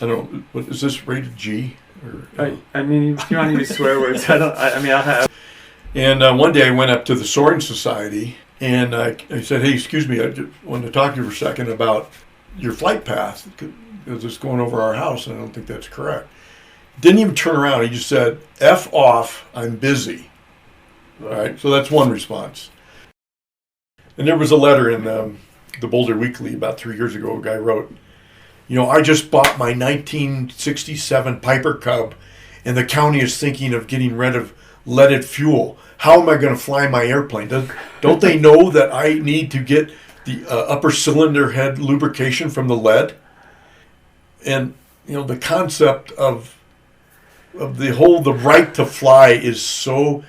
I don't know, is this rated G? Or, I mean, if you want to use swear words, I'll have. And one day I went up to the Soaring Society and I said, hey, excuse me, I just wanted to talk to you for a second about your flight path because it's going over our house and I don't think that's correct. Didn't even turn around. He just said, F off, I'm busy. All right, so that's one response. And there was a letter in the Boulder Weekly about 3 years ago. A guy wrote, I just bought my 1967 Piper Cub and the county is thinking of getting rid of leaded fuel. How am I going to fly my airplane? Don't they know that I need to get the upper cylinder head lubrication from the lead? And, the concept of the right to fly is so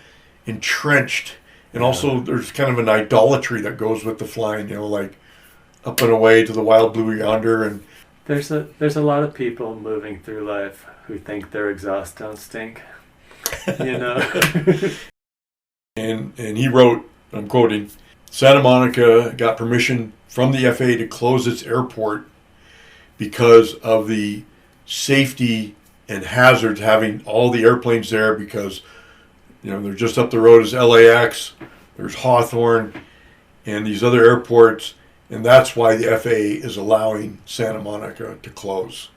entrenched. And also there's kind of an idolatry that goes with the flying, like up and away to the wild blue yonder. And there's a lot of people moving through life who think their exhaust don't stink. And he wrote, I'm quoting, Santa Monica got permission from the FAA to close its airport because of the safety and hazards having all the airplanes there because, they're just up the road is LAX, there's Hawthorne, and these other airports, and that's why the FAA is allowing Santa Monica to close.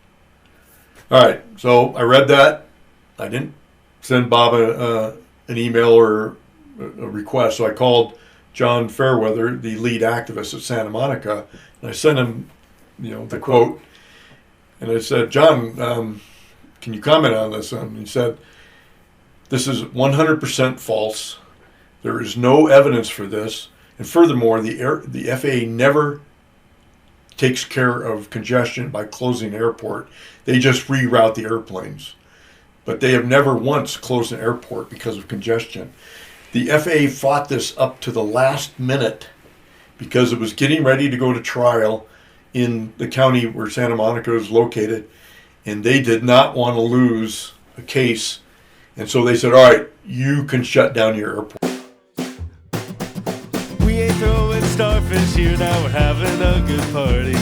All right, so I read that. I didn't send Bob an email or a request, so I called John Fairweather, the lead activist at Santa Monica, and I sent him, the quote, and I said, John, can you comment on this? And he said, this is 100% false. There is no evidence for this, and furthermore, the FAA never takes care of congestion by closing the airport. They just reroute the airplanes. But they have never once closed an airport because of congestion. The FAA fought this up to the last minute because it was getting ready to go to trial in the county where Santa Monica is located, and they did not want to lose a case. And so they said, all right, you can shut down your airport. We ain't throwing starfish here, now we're having a good party.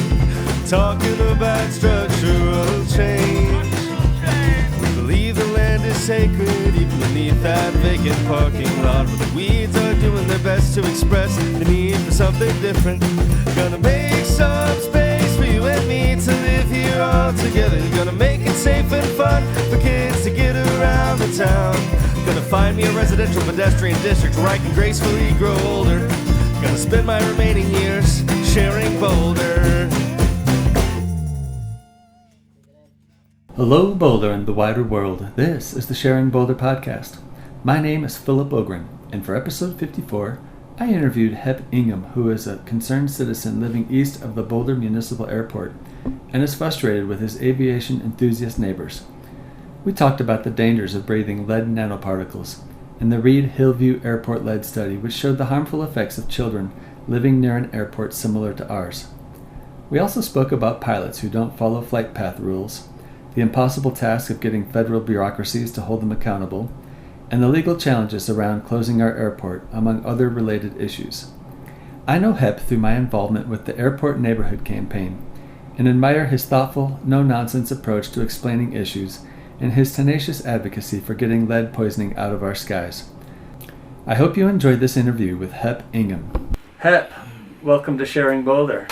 Talking about structural change. We believe the land is sacred, even beneath that vacant parking lot, where the weeds are doing their best to express the need for something different. Gonna make some space for you and me to live here all together. Gonna make it safe and fun for kids to get around the town. Gonna find me a residential pedestrian district where I can gracefully grow older. Gonna spend my remaining years sharing Boulder. Hello, Boulder and the wider world. This is the Sharing Boulder podcast. My name is Philip Ogren, and for episode 54, I interviewed Hep Ingham, who is a concerned citizen living east of the Boulder Municipal Airport and is frustrated with his aviation enthusiast neighbors. We talked about the dangers of breathing lead nanoparticles and the Reed-Hillview Airport lead study, which showed the harmful effects of children living near an airport similar to ours. We also spoke about pilots who don't follow flight path rules, the impossible task of getting federal bureaucracies to hold them accountable, and the legal challenges around closing our airport, among other related issues. I know Hep through my involvement with the Airport Neighborhood Campaign, and admire his thoughtful, no-nonsense approach to explaining issues and his tenacious advocacy for getting lead poisoning out of our skies. I hope you enjoyed this interview with Hep Ingham. Hep, welcome to Sharing Boulder.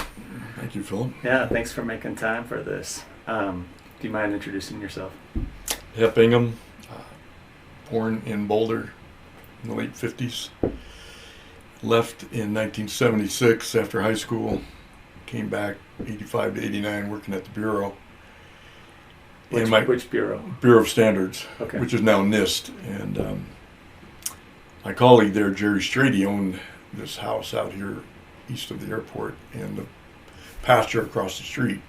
Thank you, Philip. Yeah, thanks for making time for this. Do you mind introducing yourself? Hep Ingham, born in Boulder in the late 50s. Left in 1976 after high school. Came back 85 to 89 working at the Bureau. Which Bureau? Bureau of Standards, okay. Which is now NIST. And my colleague there, Jerry Strady, owned this house out here east of the airport and the pasture across the street,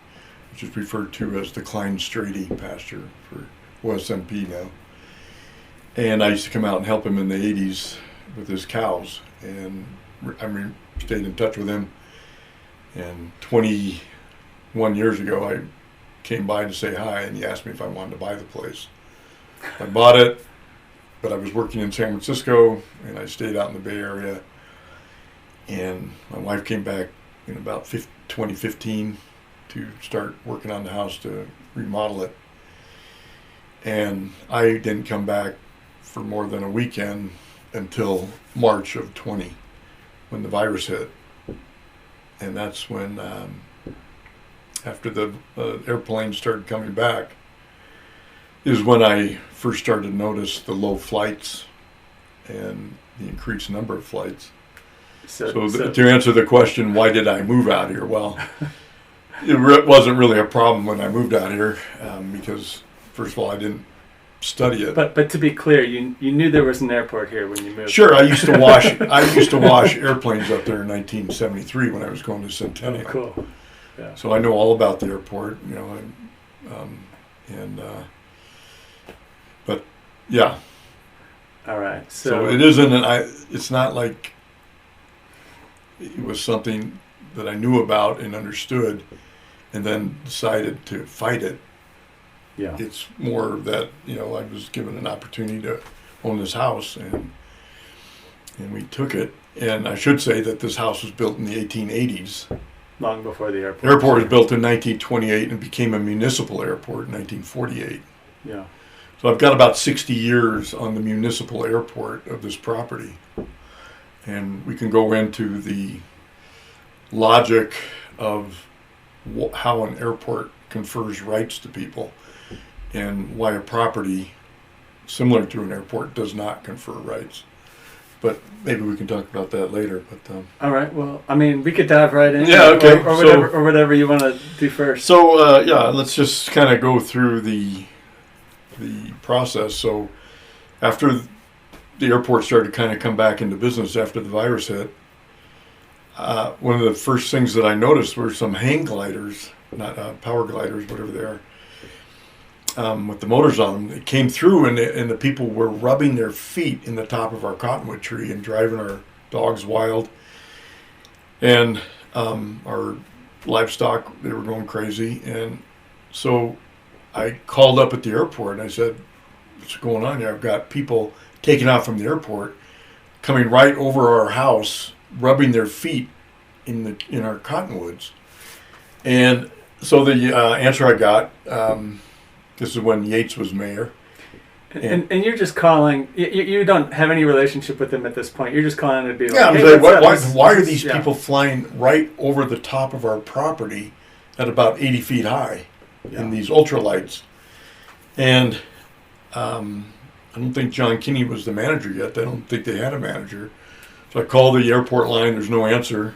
which is referred to as the Klein-Strady pasture for OSMP now. And I used to come out and help him in the 80s with his cows. And stayed in touch with him. And 21 years ago, I came by to say hi, and he asked me if I wanted to buy the place. I bought it, but I was working in San Francisco, and I stayed out in the Bay Area. And my wife came back in about 2015 to start working on the house to remodel it. And I didn't come back for more than a weekend until March of 20, when the virus hit. And that's when, after the airplanes started coming back, is when I first started to notice the low flights and the increased number of flights. So to answer the question, why did I move out here? Well, it wasn't really a problem when I moved out here, because first of all, I didn't study it. But to be clear, you knew there was an airport here when you moved. Sure, I used to wash airplanes up there in 1973 when I was going to Centennial. Oh, cool. Yeah. So I know all about the airport, but yeah. All right. So it isn't it's not like it was something that I knew about and understood and then decided to fight it. Yeah. It's more that, I was given an opportunity to own this house and we took it. And I should say that this house was built in the 1880s. Long before the airport. The airport was built in 1928 and became a municipal airport in 1948. Yeah. So I've got about 60 years on the municipal airport of this property. And we can go into the logic of how an airport confers rights to people and why a property similar to an airport does not confer rights. But maybe we can talk about that later. But all right. Well, I mean, we could dive right in. Yeah. Okay. Or whatever you want to do first. So let's just kind of go through the process. So after the airport started to kind of come back into business after the virus hit, one of the first things that I noticed were some hang gliders, not power gliders, whatever they are, with the motors on them. It came through and the people were rubbing their feet in the top of our cottonwood tree and driving our dogs wild. And our livestock, they were going crazy. And so I called up at the airport and I said, what's going on here? I've got people taking off from the airport, coming right over our house, rubbing their feet in our cottonwoods. And so the answer I got, this is when Yates was mayor. And you're just calling, you don't have any relationship with them at this point. You're just calling to be like, yeah, hey, why are these people flying right over the top of our property at about 80 feet high in these ultralights? And I don't think John Kinney was the manager yet. I don't think they had a manager. So I called the airport line. There's no answer.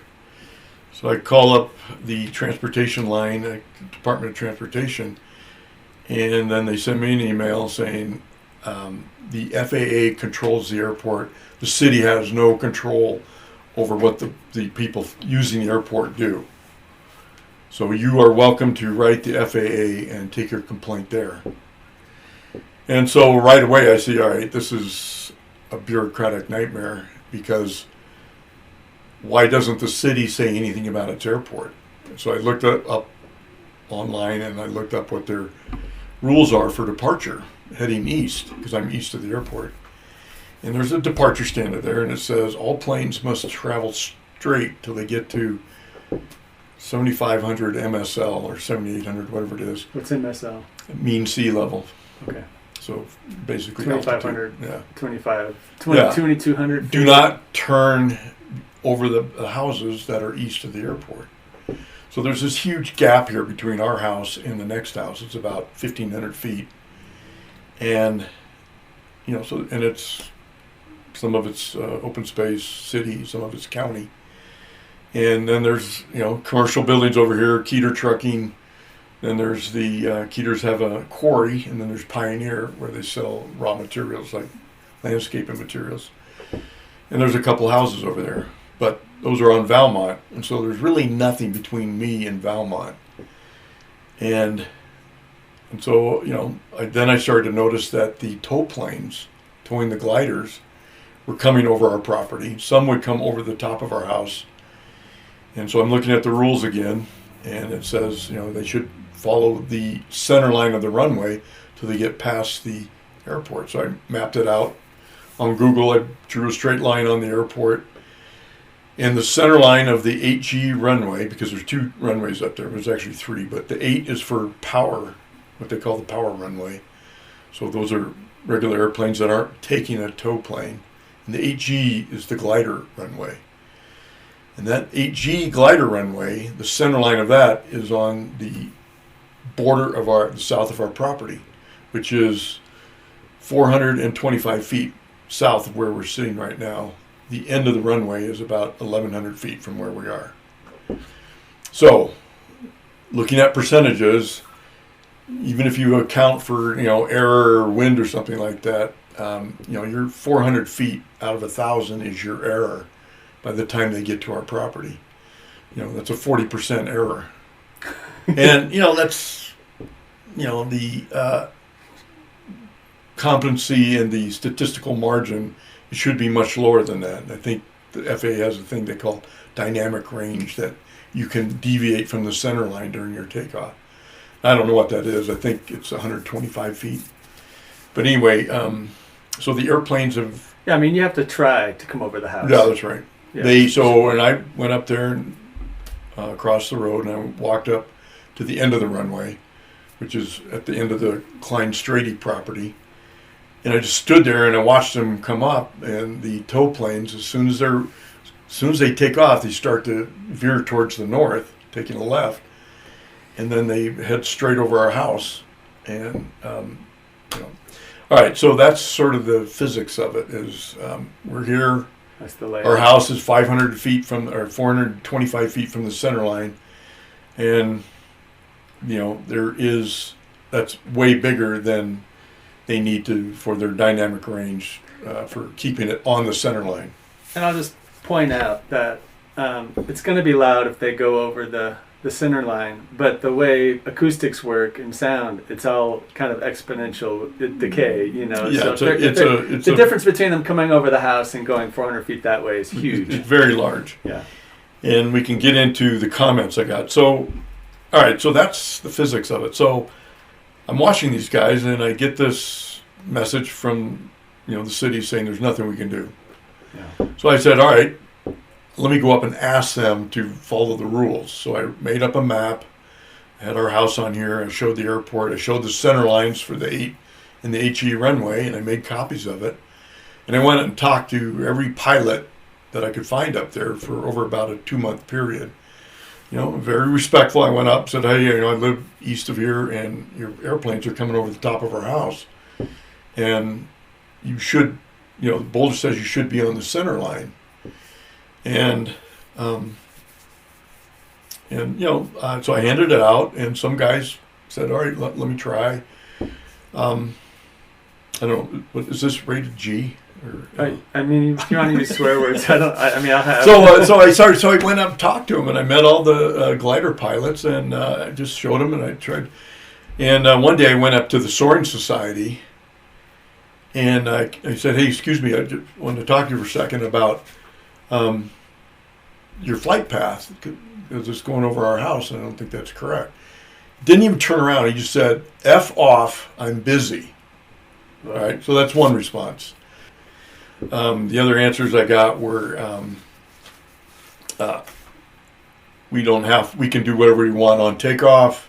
So I call up the transportation line, Department of Transportation, and then they send me an email saying the FAA controls the airport. The city has no control over what the people using the airport do. So you are welcome to write the FAA and take your complaint there. And so right away I see, all right, this is a bureaucratic nightmare, because why doesn't the city say anything about its airport? So I looked up online and I looked up what their rules are for departure heading east, because I'm east of the airport. And there's a departure standard there, and it says all planes must travel straight till they get to 7,500 MSL or 7,800, whatever it is. What's MSL? Mean sea level. Okay. So basically 2,500, yeah. 2,200. Do not turn over the houses that are east of the airport. So there's this huge gap here between our house and the next house. It's about 1,500 feet. And, and it's, some of it's open space, city, some of it's county. And then there's, commercial buildings over here, Keeter Trucking. Then there's the Keeters have a quarry, and then there's Pioneer where they sell raw materials like landscaping materials. And there's a couple houses over there, but those are on Valmont, and so there's really nothing between me and Valmont. And so, then I started to notice that the tow planes towing the gliders were coming over our property. Some would come over the top of our house. And so I'm looking at the rules again, and it says, they should follow the center line of the runway till they get past the airport. So I mapped it out on Google. I drew a straight line on the airport. And the center line of the 8G runway, because there's 2 runways up there, there's actually 3, but the 8 is for power what they call the power runway. So those are regular airplanes that aren't taking a tow plane. And the 8G is the glider runway. And that 8G glider runway, the center line of that is on the border of the south of our property, which is 425 feet south of where we're sitting right now. The end of the runway is about 1,100 feet from where we are. So, looking at percentages, even if you account for error or wind or something like that, you're 400 feet out of 1,000 is your error by the time they get to our property. That's a 40% error, and that's the competency and the statistical margin. It should be much lower than that. And I think the FAA has a thing they call dynamic range, that you can deviate from the center line during your takeoff. I don't know what that is. I think it's 125 feet. But anyway, so the airplanes have... Yeah, I mean, you have to try to come over the house. Yeah, that's right. Yeah. And I went up there and across the road, and I walked up to the end of the runway, which is at the end of the Klein-Strady property. And I just stood there and I watched them come up, and the tow planes, as soon as they take off, they start to veer towards the north, taking a left, and then they head straight over our house. And all right, so that's sort of the physics of it. Is we're here. That's the layout. Our house is 500 feet from, or 425 feet from the center line, and that's way bigger than they need to for their dynamic range for keeping it on the center line. And I'll just point out that it's going to be loud if they go over the center line, but the way acoustics work and sound, it's all kind of exponential decay, Yeah, so it's the difference between them coming over the house and going 400 feet that way is huge. It's very large. Yeah. And we can get into the comments I got. So, all right, so that's the physics of it. So I'm watching these guys, and I get this message from, the city saying there's nothing we can do. Yeah. So I said, all right, let me go up and ask them to follow the rules. So I made up a map. I had our house on here. I showed the airport. I showed the center lines for the 8 and the HE runway, and I made copies of it. And I went and talked to every pilot that I could find up there for over about a 2-month period. Very respectful. I went up, said, hey, I live east of here, and your airplanes are coming over the top of our house. And you should, Boulder says you should be on the center line. And so I handed it out, and some guys said, all right, let me try. I don't know, what is this, rated G? I mean, if you want to use swear words, I'll have. So I went up and talked to him, and I met all the glider pilots, and I just showed them, and I tried. And one day I went up to the Soaring Society, and I said, hey, excuse me, I just wanted to talk to you for a second about your flight path, because it's going over our house, and I don't think that's correct. Didn't even turn around. He just said, F off, I'm busy. All right, so that's one response. The other answers I got were, we can do whatever we want on takeoff.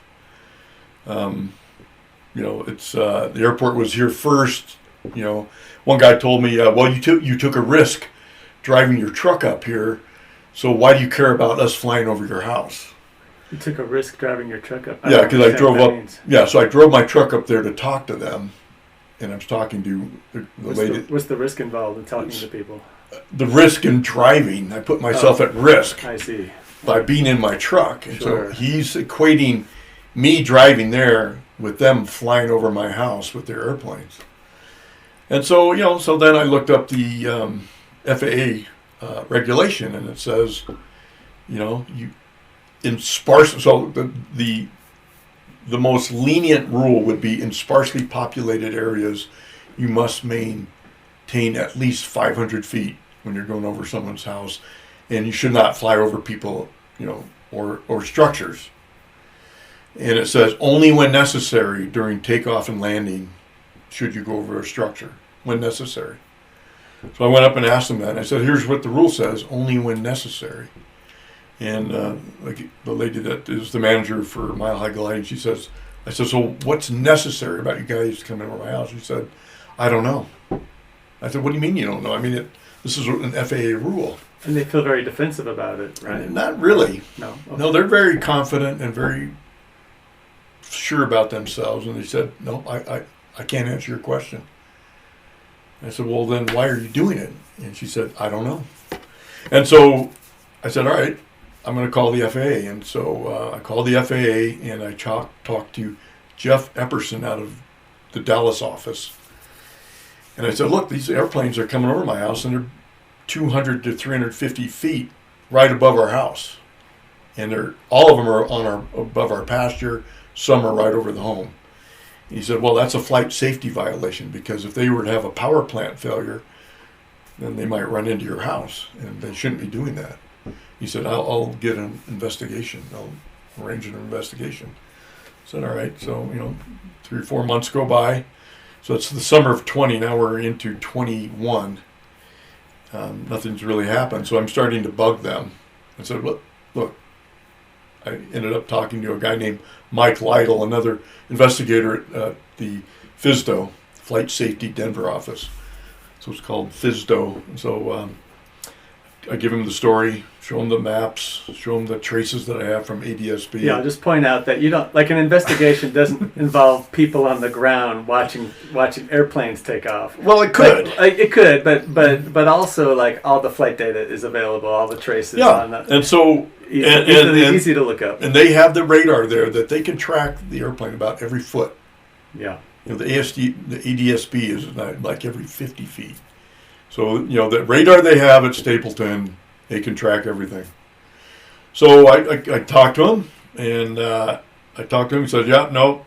It's the airport was here first. One guy told me, well, you took a risk driving your truck up here, so why do you care about us flying over your house? You took a risk driving your truck up? Yeah, because I drove up. Yeah, so I drove my truck up there to talk to them, and I was talking to the lady. What's the risk involved in talking to people? The risk in driving. I put myself at risk. I see. By being in my truck. And sure. So he's equating me driving there with them flying over my house with their airplanes. And so, so then I looked up the FAA regulation, and it says, you in sparse. So the most lenient rule would be in sparsely populated areas, you must maintain at least 500 feet when you're going over someone's house, and you should not fly over people, or structures. And it says only when necessary during takeoff and landing should you go over a structure, when necessary. So I went up and asked them that, and I said, here's what the rule says, only when necessary. And like the lady that is the manager for Mile High Gliding, she says, I said, so what's necessary about you guys coming over my house? He said, I don't know. I said, what do you mean you don't know? I mean, this is an FAA rule. And they feel very defensive about it, right? Not really. No. Okay. No, they're very confident and very sure about themselves. And they said, no, I can't answer your question. I said, well, then why are you doing it? And she said, I don't know. And so I said, all right, I'm going to call the FAA. And so I called the FAA and I talked to Jeff Epperson out of the Dallas office. And I said, look, these airplanes are coming over my house and they're 200 to 350 feet right above our house. And all of them are above our pasture. Some are right over the home. He said, well, that's a flight safety violation because if they were to have a power plant failure, then they might run into your house, and they shouldn't be doing that. He said, I'll get an investigation. I'll arrange an investigation. I said, all right. So, 3 or 4 months go by. So it's the summer of 20. Now we're into 21. Nothing's really happened. So I'm starting to bug them. I said, look. I ended up talking to a guy named Mike Lytle, another investigator at the FSDO, Flight Safety Denver office. So it's called FSDO. So I give him the story, show him the maps, show him the traces that I have from ADSB. Yeah, I'll just point out that you don't like an investigation doesn't involve people on the ground watching airplanes take off. Well, it could. It could, but also like all the flight data is available, all the traces. Yeah, on that. and so Easy to look up. And they have the radar there that they can track the airplane about every foot. Yeah. The ADSB is like every 50 feet. So, the radar they have at Stapleton, they can track everything. So I talked to him, and he said, yeah, no,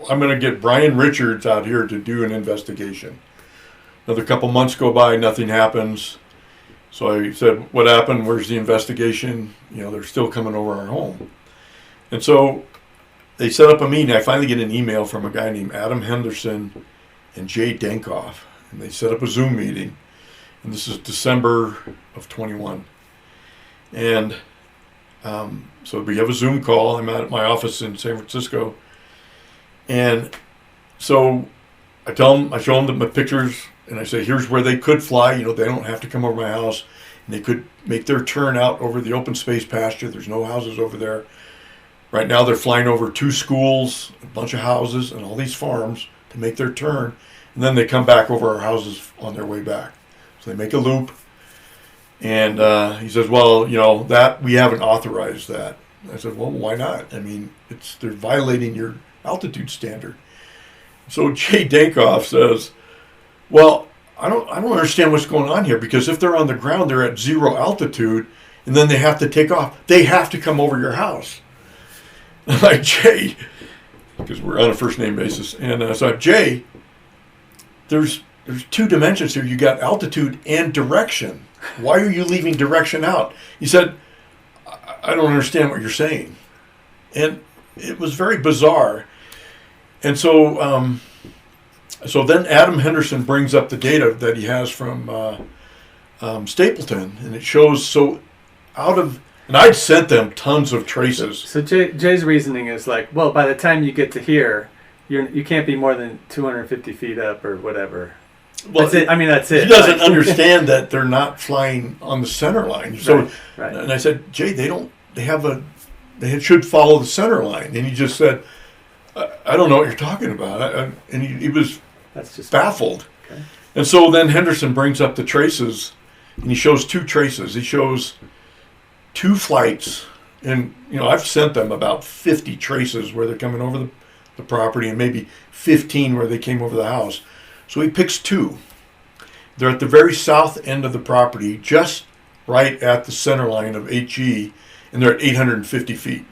I'm going to get Brian Richards out here to do an investigation. Another couple months go by, nothing happens. So I said, what happened? Where's the investigation? They're still coming over our home. And so they set up a meeting. I finally get an email from a guy named Adam Henderson and Jay Denkoff. And they set up a Zoom meeting. And this is December of 21. And so we have a Zoom call. I'm at my office in San Francisco. And so I show them my pictures. And I say, here's where they could fly. They don't have to come over my house. And they could make their turn out over the open space pasture. There's no houses over there. Right now they're flying over 2 schools, a bunch of houses, and all these farms to make their turn. And then they come back over our houses on their way back. So they make a loop. And he says, well, that we haven't authorized that. I said, well, why not? I mean, they're violating your altitude standard. So Jay Denkoff says, well, I don't understand what's going on here, because if they're on the ground, they're at 0 altitude, and then they have to take off. They have to come over your house. I'm like, Jay, because we're on a first name basis, and so Jay, there's 2 dimensions here. You got altitude and direction. Why are you leaving direction out? He said, I don't understand what you're saying, and it was very bizarre. And so. So then Adam Henderson brings up the data that he has from Stapleton, and it shows and I'd sent them tons of traces. So Jay's reasoning is like, well, by the time you get to here, you can't be more than 250 feet up or whatever. Well, that's it. I mean, that's it. He doesn't understand that they're not flying on the center line. So, right. And I said, Jay, they should follow the center line. And he just said, I don't know what you're talking about. And he was That's just baffled. Okay. And so then Henderson brings up the traces, and he shows 2 traces. He shows 2 flights, and I've sent them about 50 traces where they're coming over the property, and maybe 15 where they came over the house. So he picks 2. They're at the very south end of the property, just right at the center line of HE, and they're at 850 feet.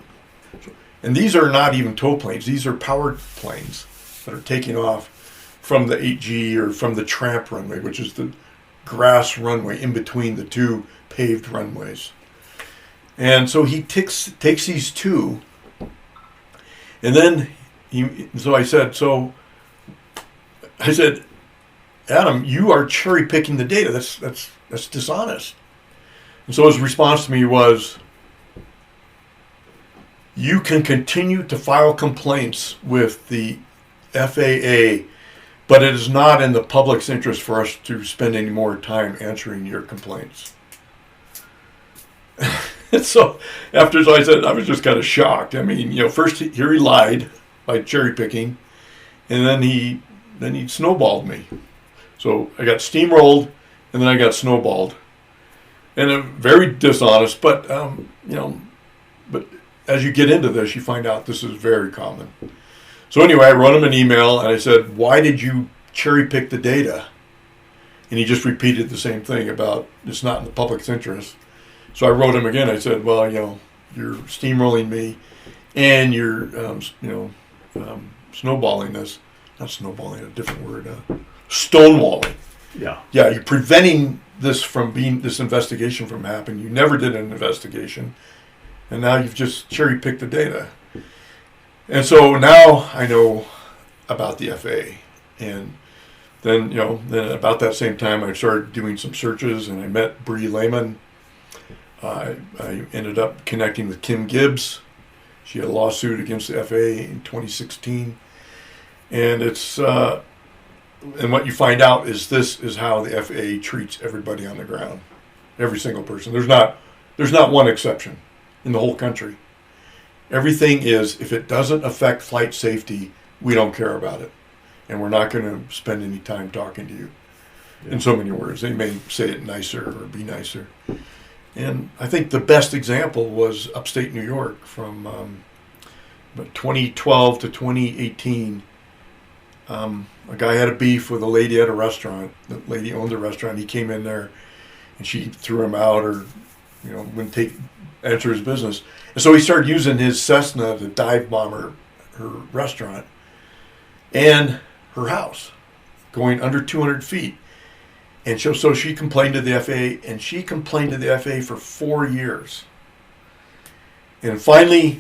And these are not even tow planes. These are powered planes that are taking off from the 8G or from the tramp runway, which is the grass runway in between the 2 paved runways. And so he takes these 2, and then I said, Adam, you are cherry picking the data. That's dishonest. And so his response to me was, you can continue to file complaints with the FAA, but it is not in the public's interest for us to spend any more time answering your complaints. And so after I said, I was just kind of shocked. I mean, first here he lied by cherry picking, and then he snowballed me. So I got steamrolled, and then I got snowballed, and very dishonest. But but as you get into this, you find out this is very common. So anyway, I wrote him an email, and I said, "Why did you cherry pick the data?" And he just repeated the same thing about it's not in the public's interest. So I wrote him again. I said, "Well, you're steamrolling me, and you're snowballing this. Not snowballing, a different word. Stonewalling. Yeah. Yeah, you're preventing this investigation from happening. You never did an investigation, and now you've just cherry picked the data." And so now I know about the FAA, and then then about that same time I started doing some searches, and I met Bree Lehman. I ended up connecting with Kim Gibbs. She had a lawsuit against the FAA in 2016, and it's and what you find out is this is how the FAA treats everybody on the ground, every single person. There's not one exception in the whole country. Everything is, if it doesn't affect flight safety, we don't care about it, and we're not going to spend any time talking to you. Yeah. In so many words, they may say it nicer or be nicer. And I think the best example was upstate New York from 2012 to 2018. A guy had a beef with a lady at a restaurant. The lady owned the restaurant. He came in there, and she threw him out, or wouldn't answer his business. And so he started using his Cessna to dive bomb her restaurant and her house, going under 200 feet. And so she complained to the FAA, and she complained to the FAA for 4 years. And finally,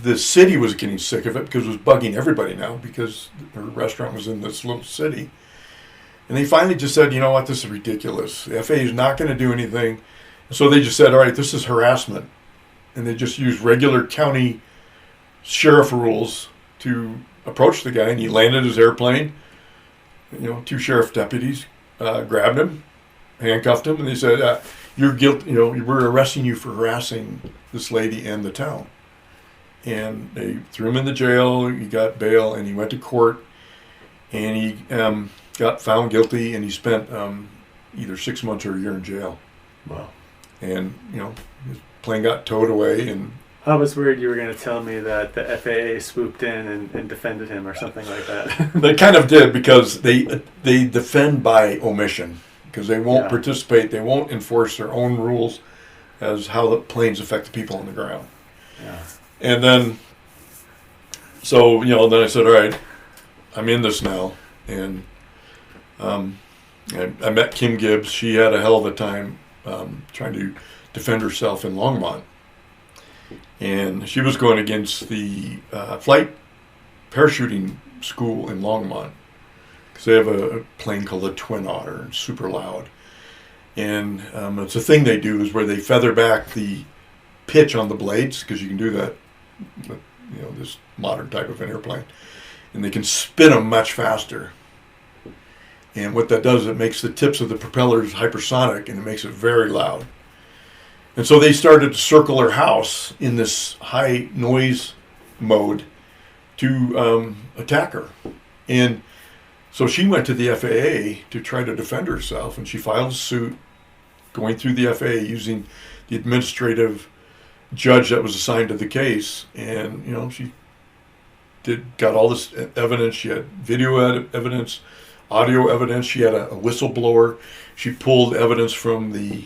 the city was getting sick of it because it was bugging everybody now because her restaurant was in this little city. And they finally just said, "You know what, this is ridiculous. The FAA is not going to do anything." And so they just said, "All right, this is harassment." And they just used regular county sheriff rules to approach the guy. And he landed his airplane. 2 sheriff deputies grabbed him, handcuffed him, and they said, "You're guilty. We're arresting you for harassing this lady and the town." And they threw him in the jail. He got bail, and he went to court, and he got found guilty, and he spent either 6 months or a year in jail. Wow. And his plane got towed away. And I was worried you were going to tell me that the FAA swooped in and defended him or something like that. They kind of did, because they defend by omission, because they won't participate. They won't enforce their own rules as how the planes affect the people on the ground. Yeah. And then, so, then I said, "All right, I'm in this now." And I met Kim Gibbs. She had a hell of a time trying to defend herself in Longmont. And she was going against the flight parachuting school in Longmont, because they have a plane called the Twin Otter, and super loud. And it's a thing they do is where they feather back the pitch on the blades, because you can do that with this modern type of an airplane, and they can spin them much faster. And what that does, it makes the tips of the propellers hypersonic, and it makes it very loud. And so they started to circle her house in this high noise mode to attack her. And so she went to the FAA to try to defend herself, and she filed a suit going through the FAA using the administrative judge that was assigned to the case. And, she got all this evidence. She had video evidence, audio evidence. She had a whistleblower. She pulled evidence from the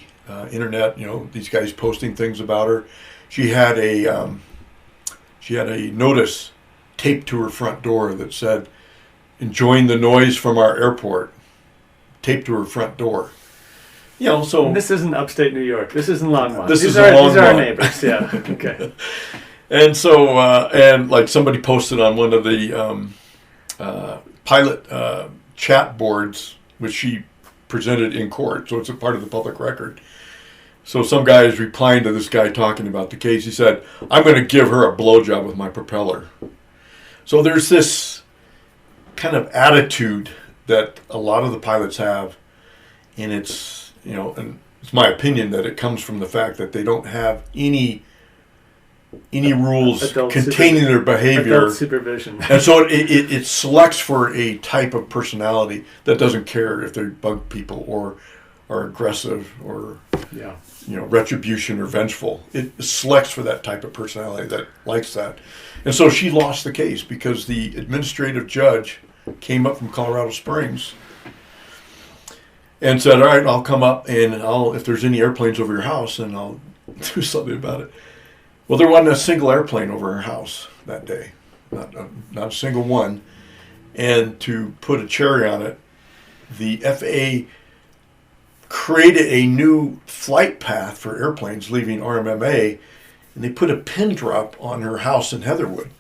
internet, these guys posting things about her. She had a notice taped to her front door that said, "Enjoying the noise from our airport," taped to her front door. So and this isn't upstate New York. This isn't Longmont. These are our neighbors. Yeah. Okay. And so and like somebody posted on one of the pilot chat boards, which she presented in court, so it's a part of the public record. So some guy is replying to this guy talking about the case. He said, "I'm going to give her a blowjob with my propeller." So there's this kind of attitude that a lot of the pilots have, and it's, and it's my opinion that it comes from the fact that they don't have any rules containing their behavior. Adult supervision. And so it selects for a type of personality that doesn't care if they bug people or are aggressive or retribution or vengeful. It selects for that type of personality that likes that. And so she lost the case because the administrative judge came up from Colorado Springs and said, "All right, I'll come up and if there's any airplanes over your house, and I'll do something about it." Well, there wasn't a single airplane over her house that day, not a single one. And to put a cherry on it, the FAA created a new flight path for airplanes leaving RMMA, and they put a pin drop on her house in Heatherwood,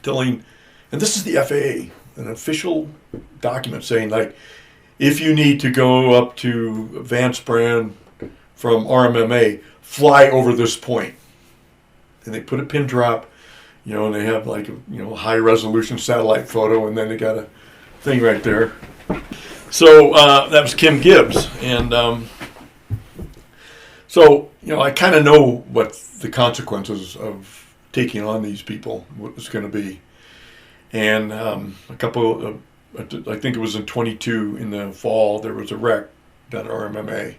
and this is the FAA, an official document saying, like, if you need to go up to Vance Brand from RMMA, fly over this point. And they put a pin drop, and they have like a high resolution satellite photo, and then they got a thing right there. So that was Kim Gibbs, and so I kind of know what the consequences of taking on these people was going to be. And I think it was in 22 in the fall, there was a wreck down at RMMA.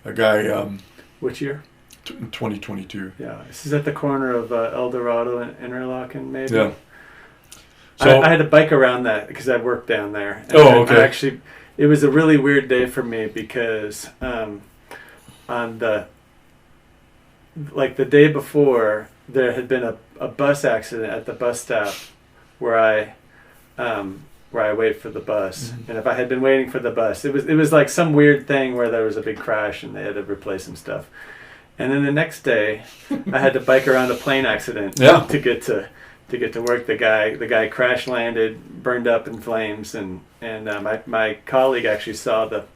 A guy. Which year? 2022. Yeah, this is at the corner of El Dorado and Interlaken, maybe. Yeah. So I had to bike around that because I worked down there. And okay. It was a really weird day for me because on the day before, there had been a bus accident at the bus stop where I wait for the bus. Mm-hmm. And if I had been waiting for the bus, it was like some weird thing where there was a big crash and they had to replace some stuff. And then the next day, I had to bike around a plane accident to get to work. The guy crash landed, burned up in flames, and my colleague actually saw the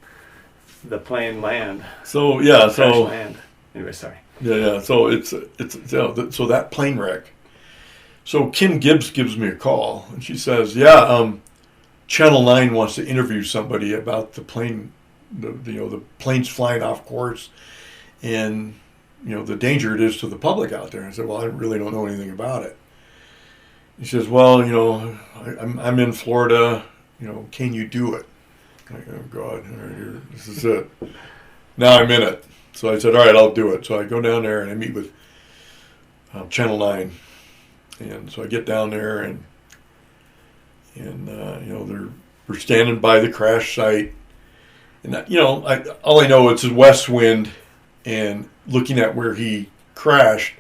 plane land. So land. Anyway, sorry. Yeah. So so that plane wreck. So Kim Gibbs gives me a call and she says, Channel 9 wants to interview somebody about the plane, the planes flying off course, and the danger it is to the public out there. I said, well, I really don't know anything about it. He says, well, I'm in Florida, can you do it? I'm like, oh God, all right, this is it. Now I'm in it. So I said, all right, I'll do it. So I go down there and I meet with Channel 9. And so I get down there and we're standing by the crash site. And, all I know it's a west wind, and looking at where he crashed,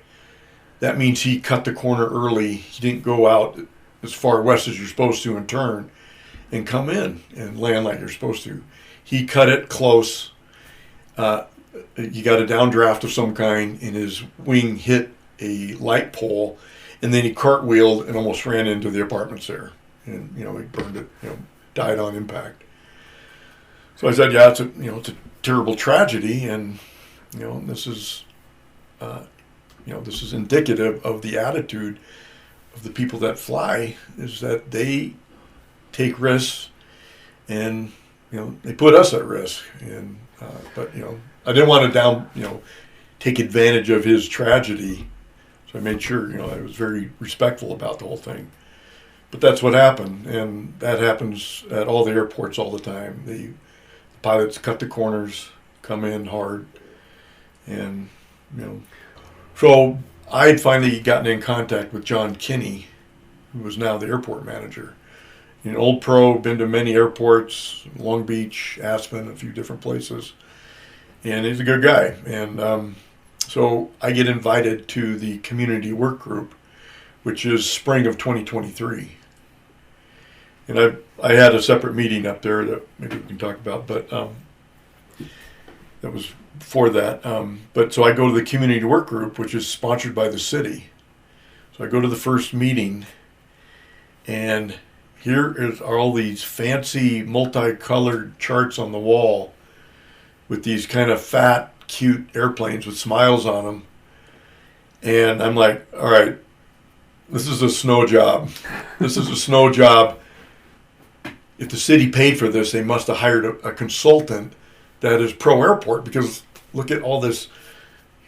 that means he cut the corner early. He didn't go out as far west as you're supposed to and turn and come in and land like you're supposed to. He cut it close. He got a downdraft of some kind, and his wing hit a light pole, and then he cartwheeled and almost ran into the apartments there. And, he burned it, died on impact. So I said, it's a terrible tragedy, and this is indicative of the attitude of the people that fly, is that they take risks, and they put us at risk. And but I didn't want to take advantage of his tragedy, so I made sure I was very respectful about the whole thing. But that's what happened, and that happens at all the airports all the time. The pilots cut the corners, come in hard. And, so I had finally gotten in contact with John Kinney, who was now the airport manager. An old pro, been to many airports, Long Beach, Aspen, a few different places. And he's a good guy. And so I get invited to the community work group, which is spring of 2023. And I had a separate meeting up there that maybe we can talk about, but that was before that. But so I go to the community work group, which is sponsored by the city. So I go to the first meeting, and here are all these fancy multicolored charts on the wall with these kind of fat cute airplanes with smiles on them. And I'm like, all right, this is a snow job. This is a snow job. If the city paid for this, they must have hired a consultant that is pro-airport, because look at all this.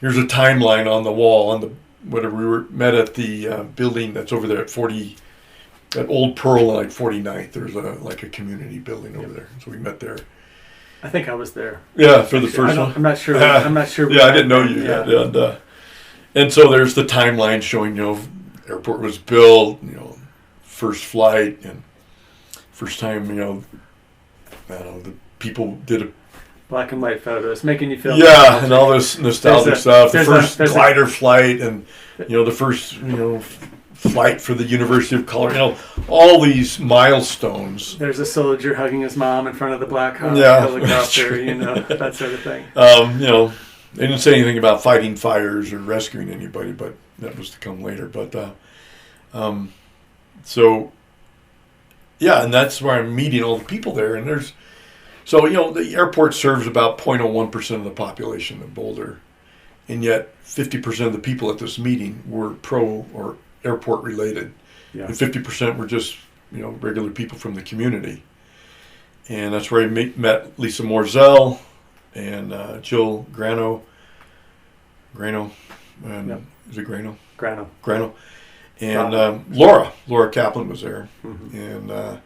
Here's a timeline on the wall, on the whatever we were met at the building that's over there at Old Pearl, like 49th. There's a community building over there. So we met there. I think I was there. Yeah, for the first one. I'm not sure. I'm not sure. Yeah, I didn't know you yet. And so there's the timeline showing, airport was built, first flight, and first time, I don't know, the people did a black and white photos, making you feel and all this nostalgic stuff. The first glider flight, and the first flight for the University of Colorado. All these milestones. There's a soldier hugging his mom in front of the Black Hawk helicopter. That sort of thing. They didn't say anything about fighting fires or rescuing anybody, but that was to come later. But and that's where I'm meeting all the people there, and there's. So, the airport serves about 0.01% of the population of Boulder, and yet 50% of the people at this meeting were pro or airport related, and 50% were just, regular people from the community. And that's where I met Lisa Morzell and Jill Grano, and is it Grano? Grano. And Laura Kaplan was there. Mm-hmm. And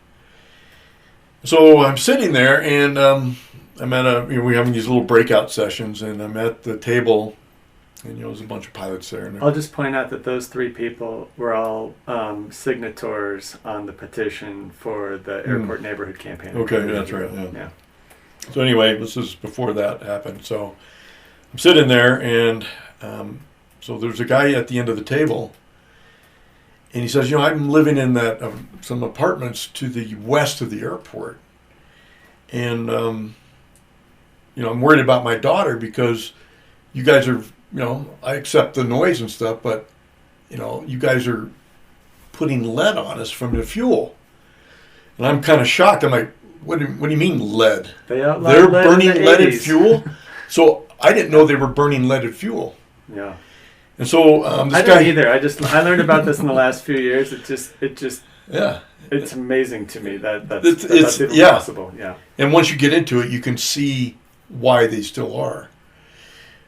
so I'm sitting there, and I'm at we're having these little breakout sessions, and I'm at the table, and there's a bunch of pilots there. And I'll just point out that those three people were all signatories on the petition for the airport neighborhood campaign. Okay, that's right. Yeah. So anyway, this is before that happened. So I'm sitting there, and so there's a guy at the end of the table. And he says, I'm living in some apartments to the west of the airport. And, I'm worried about my daughter because you guys are, I accept the noise and stuff, but, you guys are putting lead on us from the fuel. And I'm kind of shocked. I'm like, what do you mean lead? They're burning leaded fuel? So I didn't know they were burning leaded fuel. Yeah. And so I don't either. I learned about this in the last few years. It's amazing to me that's even possible. Yeah. And once you get into it, you can see why they still are.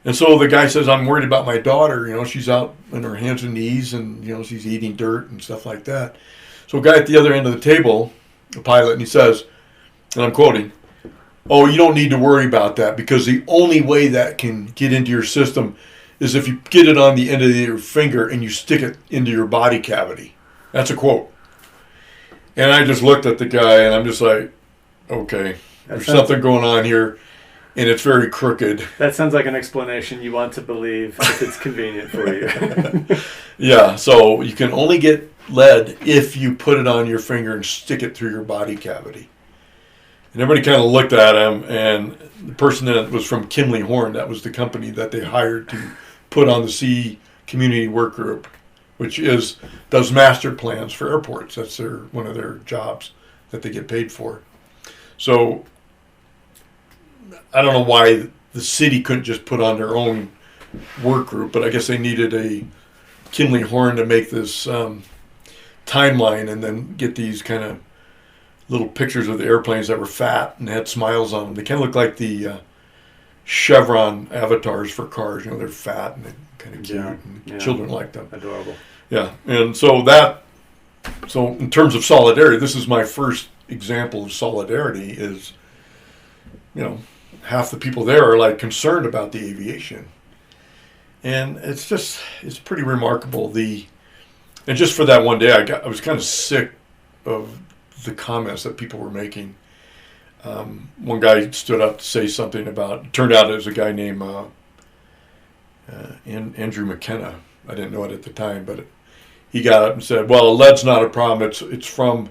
And so the guy says, I'm worried about my daughter. She's out on her hands and knees, and she's eating dirt and stuff like that. So a guy at the other end of the table, a pilot, and he says, and I'm quoting, "Oh, you don't need to worry about that, because the only way that can get into your system is if you get it on the end of your finger and you stick it into your body cavity." That's a quote. And I just looked at the guy, and I'm just like, okay, there's something going on here, and it's very crooked. That sounds like an explanation you want to believe if it's convenient for you. Yeah, so you can only get lead if you put it on your finger and stick it through your body cavity. And everybody kind of looked at him, and the person that was from Kimley Horn, that was the company that they hired to put on the C Community Work Group, which does master plans for airports. That's one of their jobs that they get paid for. So I don't know why the city couldn't just put on their own work group, but I guess they needed a Kimley Horn to make this timeline and then get these kind of little pictures of the airplanes that were fat and had smiles on them. They kind of look like the Chevron avatars for cars. They're fat and they're kind of cute, and children like them. Adorable. Yeah, and so in terms of solidarity, this is my first example of solidarity. Is half the people there are like concerned about the aviation, and it's pretty remarkable. And just for that one day, I was kind of sick of the comments that people were making. One guy stood up to say something about. It turned out it was a guy named Andrew McKenna. I didn't know it at the time, but he got up and said, "Well, lead's not a problem. It's from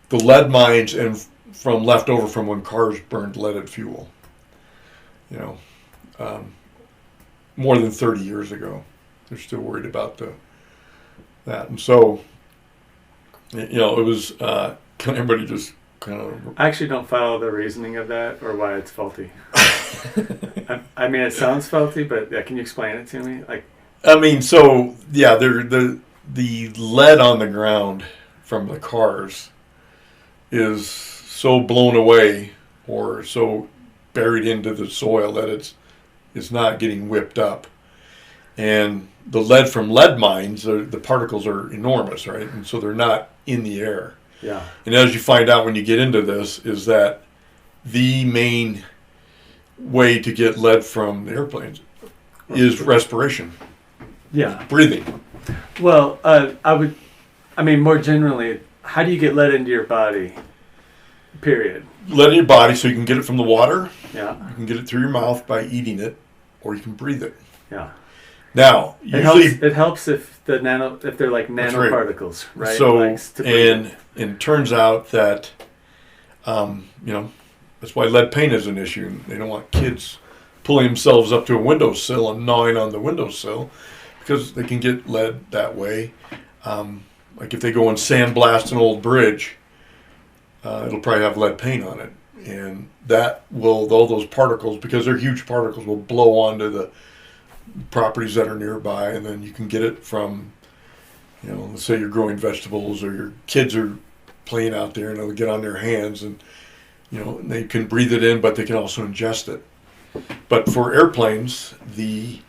the lead mines and from leftover from when cars burned leaded fuel. More than 30 years ago. They're still worried about that, and so it was everybody just kind of." I actually don't follow the reasoning of that or why it's faulty. I mean, it sounds filthy, but can you explain it to me? Like, I mean, so yeah, the lead on the ground from the cars is so blown away or so buried into the soil that it's not getting whipped up. And the lead from lead mines, the particles are enormous, right? And so they're not in the air. yeah, And as you find out when you get into this, is that the main way to get lead from the airplanes is respiration, yeah. breathing. Well, I mean, more generally, how do you get lead into your body? Period. Lead in your body, so you can get it from the water. Yeah, You can get it through your mouth by eating it, or you can breathe it. yeah. Now, usually It helps if they're like nanoparticles, right? So Like, to breathe. and it turns out that that's why lead paint is an issue. They don't want kids pulling themselves up to a windowsill and gnawing on the windowsill because they can get lead that way. Like if they go and sandblast an old bridge, it'll probably have lead paint on it, and that will, all those particles, because they're huge particles, will blow onto the properties that are nearby, and then you can get it from, let's say you're growing vegetables or your kids are playing out there and they'll get on their hands and, they can breathe it in, but they can also ingest it. But for airplanes, the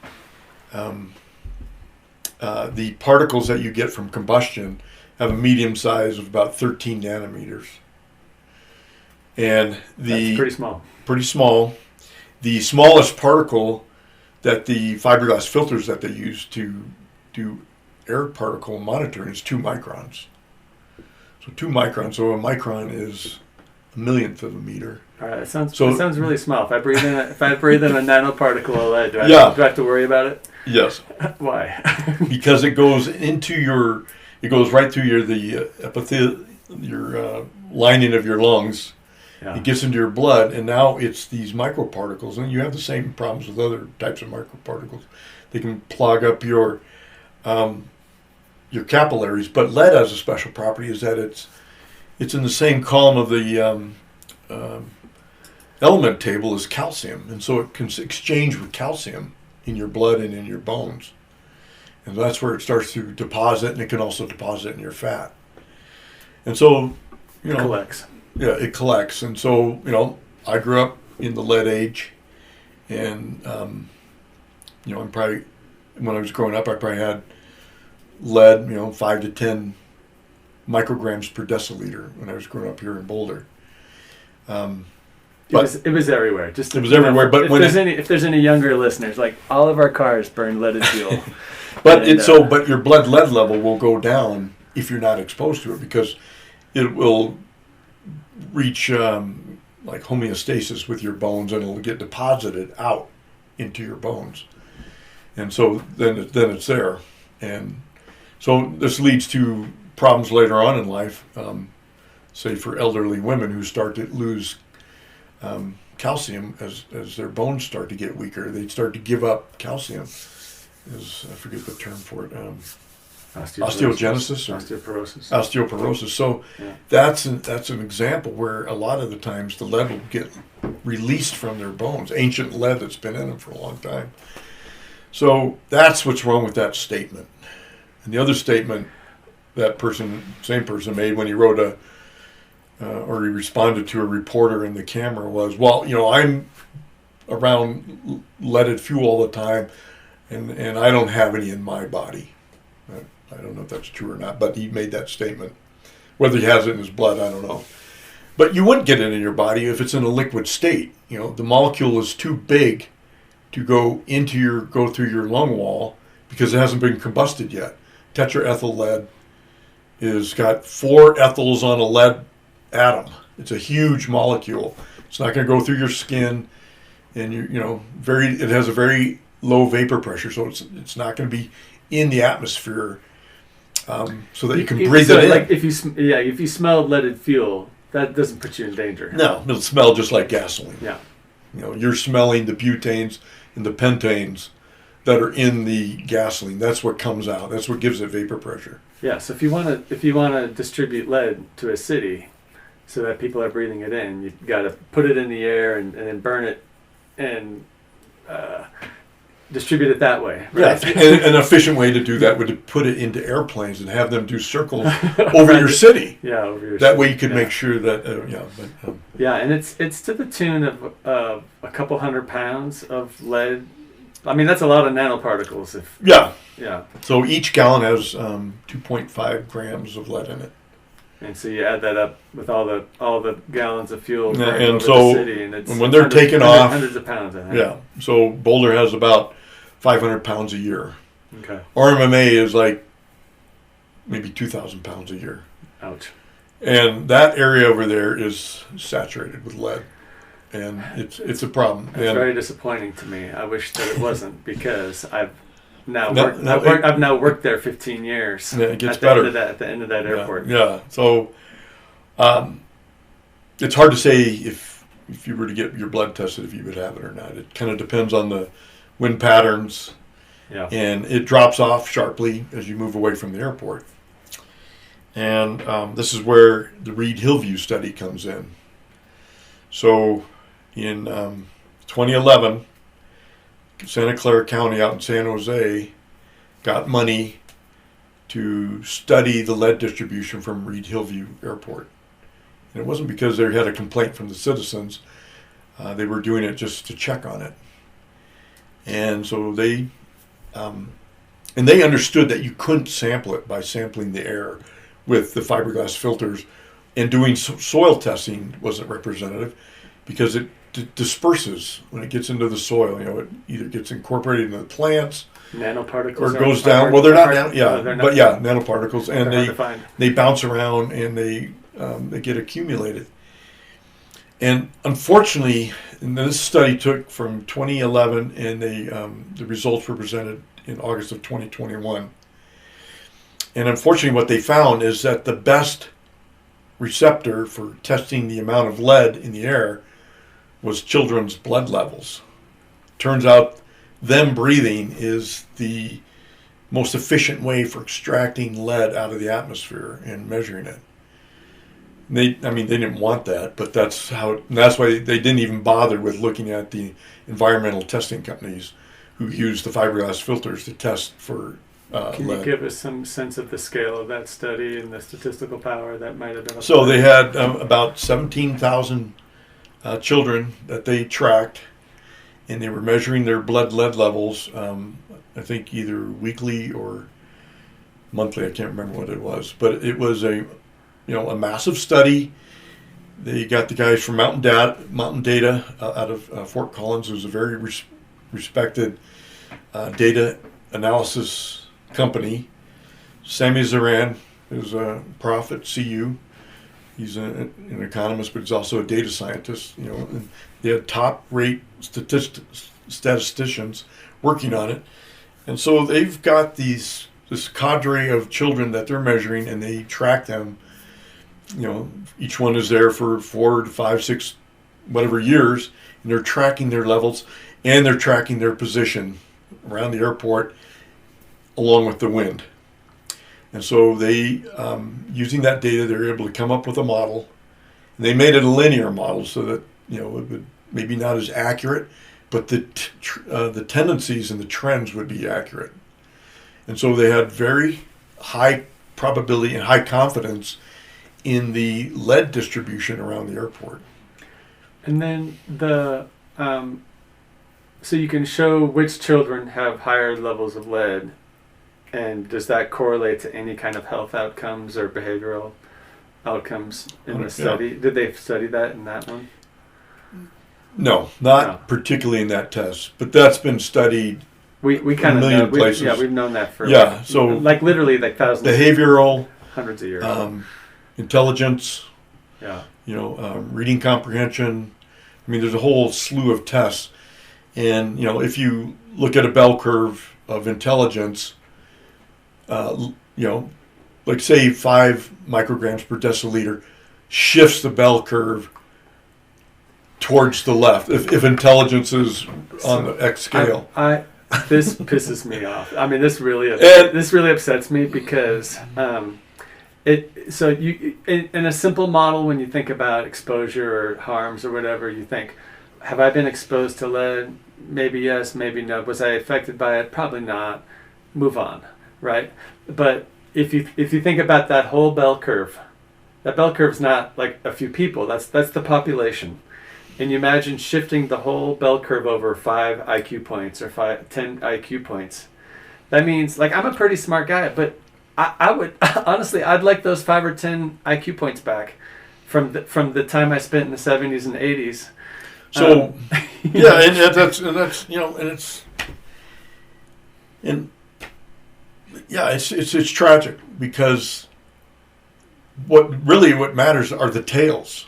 particles that you get from combustion have a medium size of about 13 nanometers. And That's pretty small. Pretty small. The smallest particle that the fiberglass filters that they use to do air particle monitoring is 2 microns. So 2 microns. So a micron is a millionth of a meter. All right, it sounds really small. If I breathe in a nanoparticle of lead, do I have to worry about it? Yes. Why? Because it goes right through the epithelial, your lining of your lungs. Yeah. It gets into your blood, and now it's these microparticles, and you have the same problems with other types of microparticles. They can clog up your capillaries, but lead has a special property, is that it's in the same column of the element table as calcium, and so it can exchange with calcium in your blood and in your bones, and that's where it starts to deposit, and it can also deposit in your fat, and so It collects. Yeah, it collects. And so, I grew up in the lead age, and, I'm probably, when I was growing up, I probably had lead, 5 to 10 micrograms per deciliter when I was growing up here in Boulder. It was everywhere. It was everywhere. But if there's any younger listeners, like all of our cars burn leaded fuel. but your blood lead level will go down if you're not exposed to it, because it will reach like homeostasis with your bones, and it'll get deposited out into your bones, and so then it's there, and so this leads to problems later on in life. Say for elderly women who start to lose calcium as their bones start to get weaker, they start to give up calcium. I forget the term for it. Osteogenesis or osteoporosis. So that's an example where a lot of the times the lead will get released from their bones, ancient lead that's been in them for a long time. So that's what's wrong with that statement. And the other statement that same person made when he wrote or he responded to a reporter in the camera was, well, I'm around leaded fuel all the time, and I don't have any in my body. I don't know if that's true or not, but he made that statement. Whether he has it in his blood, I don't know. But you wouldn't get it in your body if it's in a liquid state. The molecule is too big to go through your lung wall because it hasn't been combusted yet. Tetraethyl lead is got 4 ethyls on a lead atom. It's a huge molecule. It's not going to go through your skin, and it has a very low vapor pressure, so it's not going to be in the atmosphere. So that you can breathe it in. Like if you smelled leaded fuel, that doesn't put you in danger. No, it'll smell just like gasoline. Yeah. You're smelling the butanes and the pentanes that are in the gasoline. That's what comes out. That's what gives it vapor pressure. Yeah. So if you want to distribute lead to a city, so that people are breathing it in, you've got to put it in the air and then burn it distribute it that way. Right? Yeah, and an efficient way to do that would to put it into airplanes and have them do circles over your city. Yeah, over your that city. way you could make sure that and it's to the tune of a couple 100 pounds of lead. I mean, that's a lot of nanoparticles. Yeah. So each gallon has 2.5 grams of lead in it. And so you add that up with all the gallons of fuel Yeah, burned and over so the city, and it's when they're taking off, hundreds of pounds. I think. Yeah. So Boulder has about 500 pounds a year. Okay. RMMA is like maybe 2,000 pounds a year. Ouch. And that area over there is saturated with lead, and it's a problem. It's very disappointing to me. I wish that it wasn't, because I've now worked there 15 years. Yeah, it gets better at the end of that airport. Yeah. So it's hard to say if you were to get your blood tested if you would have it or not. It kind of depends on the wind patterns. Yeah. And it drops off sharply as you move away from the airport. And this is where the Reed-Hillview study comes in. So in 2011, Santa Clara County out in San Jose got money to study the lead distribution from Reed-Hillview Airport. And it wasn't because they had a complaint from the citizens. They were doing it just to check on it. And so they understood that you couldn't sample it by sampling the air with the fiberglass filters, and doing soil testing wasn't representative because it disperses when it gets into the soil. It either gets incorporated into the plants, nanoparticles, or it goes down. Well, they're not nanoparticles, and they bounce around and they get accumulated. And unfortunately, this study took from 2011, and the results were presented in August of 2021. And unfortunately, what they found is that the best receptor for testing the amount of lead in the air was children's blood levels. Turns out them breathing is the most efficient way for extracting lead out of the atmosphere and measuring it. They didn't want that, but that's why they didn't even bother with looking at the environmental testing companies who use the fiberglass filters to test for Can lead. you give us some sense of the scale of that study and the statistical power that might have been applied? So they had about 17,000 children that they tracked, and they were measuring their blood lead levels, I think either weekly or monthly. I can't remember what it was, but it was a massive study. They got the guys from Mountain Data out of Fort Collins, who's a very respected data analysis company. Sammy Zaran is a prof at CU. He's an economist, but he's also a data scientist. And they had top-rate statisticians working on it, and so they've got this cadre of children that they're measuring, and they track them. Each one is there for 4 to 5, 6, whatever years, and they're tracking their levels, and they're tracking their position around the airport along with the wind. And so they, using that data, they're able to come up with a model. And they made it a linear model so that, it would maybe not as accurate, but the tendencies and the trends would be accurate. And so they had very high probability and high confidence in the lead distribution around the airport. And then so you can show which children have higher levels of lead, and does that correlate to any kind of health outcomes or behavioral outcomes in the study? Yeah. Did they study that in that one? No, not particularly in that test, but that's been studied. We kind of know. Places. We've known that for so literally thousands, behavioral, hundreds of years. Intelligence, reading comprehension. There's a whole slew of tests, and if you look at a bell curve of intelligence, like say 5 micrograms per deciliter shifts the bell curve towards the left if intelligence is on the X scale. This pisses me off. This really upsets me because in a simple model, when you think about exposure or harms or whatever, you think have I been exposed to lead? Maybe yes, maybe no. Was I affected by it? Probably not. Move on, right? But if you think about that whole bell curve, that bell curve's not like a few people. That's the population. And you imagine shifting the whole bell curve over 5 IQ points or 10 IQ points. That means, like, I'm a pretty smart guy, but I would honestly, I'd like those 5 or 10 IQ points back from the time I spent in the 70s and 80s. So, yeah, and that's it's tragic, because what matters are the tails,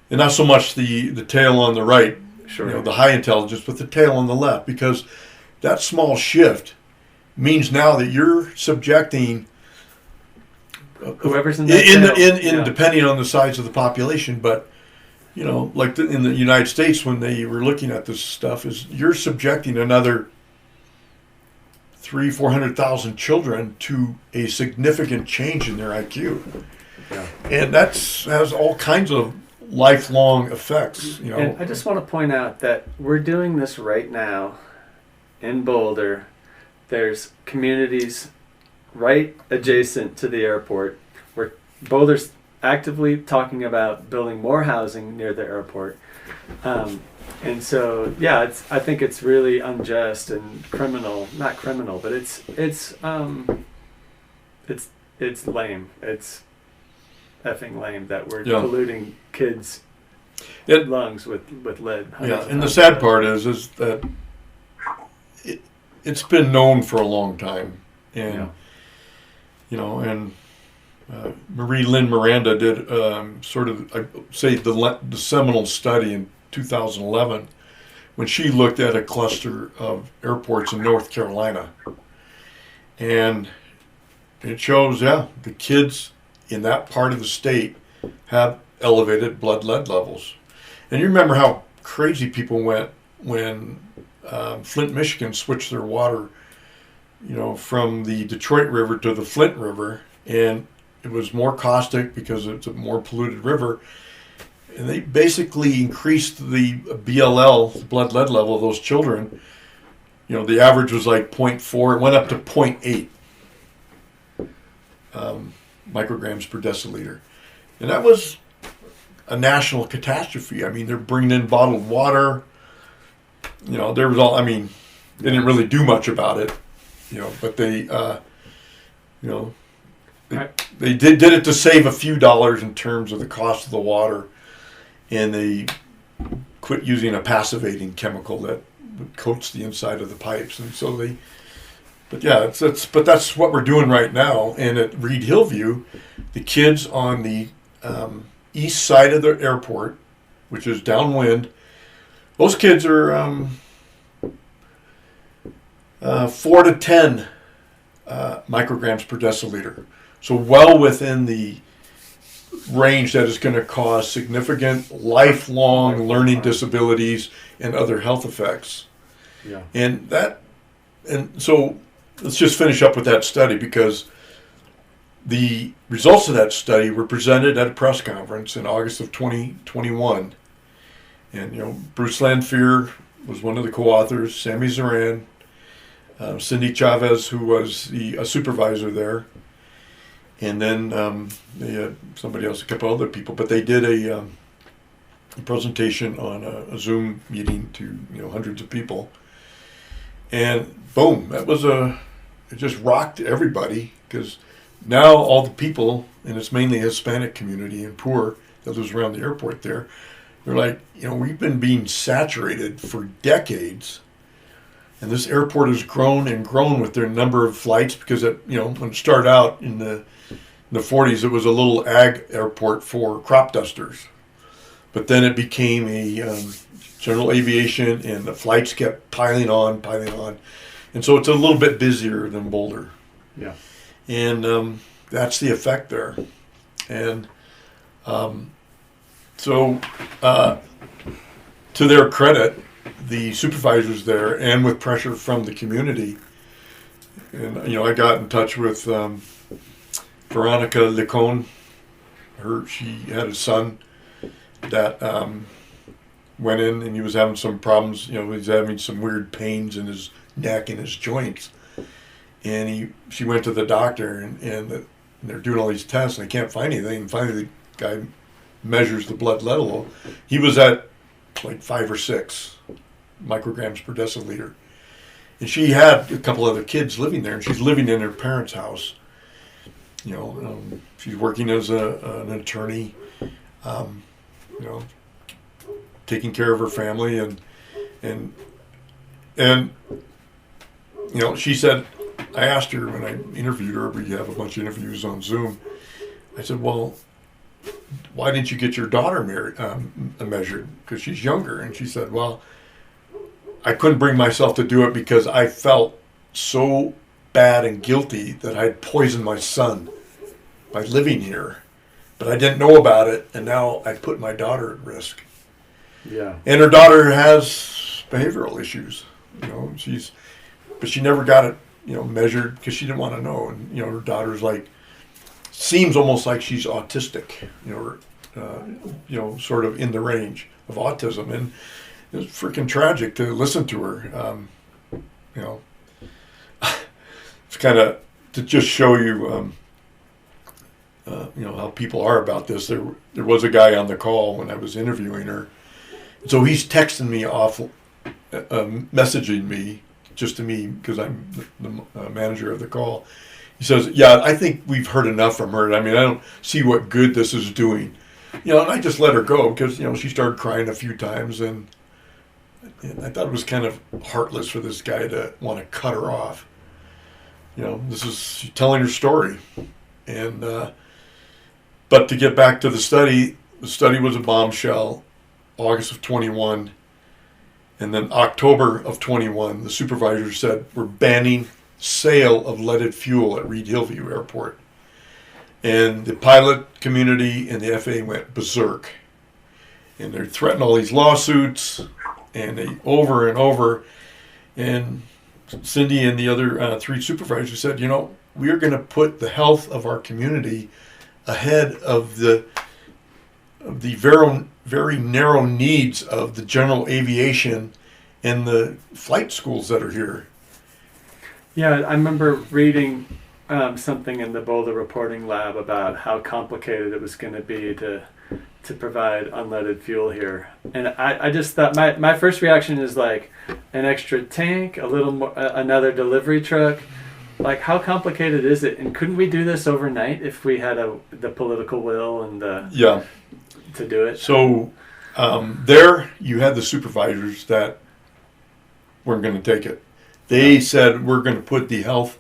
and not so much the tail on the right, sure, the high intelligence, but the tail on the left, because that small shift means now that you're subjecting whoever's in that tail. Depending on the size of the population, but like in the United States, when they were looking at this stuff, is you're subjecting another 300,000-400,000 children to a significant change in their IQ, and has all kinds of lifelong effects. And I just want to point out that we're doing this right now in Boulder. There's communities right adjacent to the airport where Boulder's actively talking about building more housing near the airport. And so, I think it's really unjust and criminal. Not criminal, but it's lame. It's effing lame that we're polluting kids' lungs with lead. Yeah, and the sad part is that it's been known for a long time, and Marie Lynn Miranda did the seminal study in 2011 when she looked at a cluster of airports in North Carolina, and it shows the kids in that part of the state have elevated blood lead levels. And you remember how crazy people went when Flint, Michigan switched their water, from the Detroit River to the Flint River, and it was more caustic because it's a more polluted river. And they basically increased the BLL, the blood lead level of those children. The average was like 0.4. It went up to 0.8 micrograms per deciliter. And that was a national catastrophe. I mean, they're bringing in bottled water. There was they didn't really do much about it, but they did it to save a few dollars in terms of the cost of the water, and they quit using a passivating chemical that coats the inside of the pipes, and so that's what we're doing right now. And at Reed-Hillview, the kids on the east side of the airport, which is downwind, those kids are 4 to 10 micrograms per deciliter. So well within the range that is going to cause significant lifelong learning disabilities and other health effects. Yeah. And so let's just finish up with that study, because the results of that study were presented at a press conference in August of 2021. And, Bruce Lanphier was one of the co-authors, Sammy Zoran, Cindy Chavez, who was a supervisor there, and then they had somebody else, a couple other people, but they did a presentation on a Zoom meeting to hundreds of people, and boom, it just rocked everybody, because now all the people, and it's mainly a Hispanic community and poor that lives around the airport there, they're like, we've been being saturated for decades. And this airport has grown and grown with their number of flights, because when it started out in the 40s, it was a little ag airport for crop dusters. But then it became a general aviation, and the flights kept piling on. And so it's a little bit busier than Boulder. Yeah. And that's the effect there. And so to their credit, the supervisors there, and with pressure from the community, and I got in touch with Veronica Licon. She had a son that went in and he was having some problems. You know, he was having some weird pains in his neck and his joints. And she went to the doctor, and they're doing all these tests, and they can't find anything. And finally, the guy measures the blood level. He was at like 5 or 6 micrograms per deciliter. And she had a couple other kids living there, and she's living in her parents' house. You know, she's working as an attorney, you know, taking care of her family, and you know, she said, I asked her when I interviewed her, we have a bunch of interviews on Zoom, I said, well, why didn't you get your daughter measured? Because she's younger. And she said, well, I couldn't bring myself to do it because I felt so bad and guilty that I'd poisoned my son by living here. But I didn't know about it, and now I put my daughter at risk. Yeah. And her daughter has behavioral issues. You know, but she never got it, you know, measured because she didn't want to know. And, you know, her daughter's like, seems almost like she's autistic, you know, sort of in the range of autism. And it was freaking tragic to listen to her. You know, it's kind of to just show you, you know, how people are about this. There was a guy on the call when I was interviewing her. So he's texting me messaging me, just to me, because I'm the manager of the call. He says, yeah, I think we've heard enough from her. I mean, I don't see what good this is doing. You know, and I just let her go because, you know, she started crying a few times, and I thought it was kind of heartless for this guy to want to cut her off. You know, she's telling her story. And, but to get back to the study was a bombshell, August of 21. And then October of 21, the supervisor said, we're banning sale of leaded fuel at Reed-Hillview Airport. And the pilot community and the FAA went berserk. And they're threatening all these lawsuits, and they over and over. And Cindy and the other 3 supervisors said, you know, we are going to put the health of our community ahead of the very, very narrow needs of the general aviation and the flight schools that are here. Yeah, I remember reading something in the Boulder reporting lab about how complicated it was going to be to provide unleaded fuel here. And I just thought, my first reaction is like an extra tank, a little more, another delivery truck. Like, how complicated is it? And couldn't we do this overnight if we had the political will and to do it? So there you had the supervisors that weren't going to take it. They said, we're going to put the health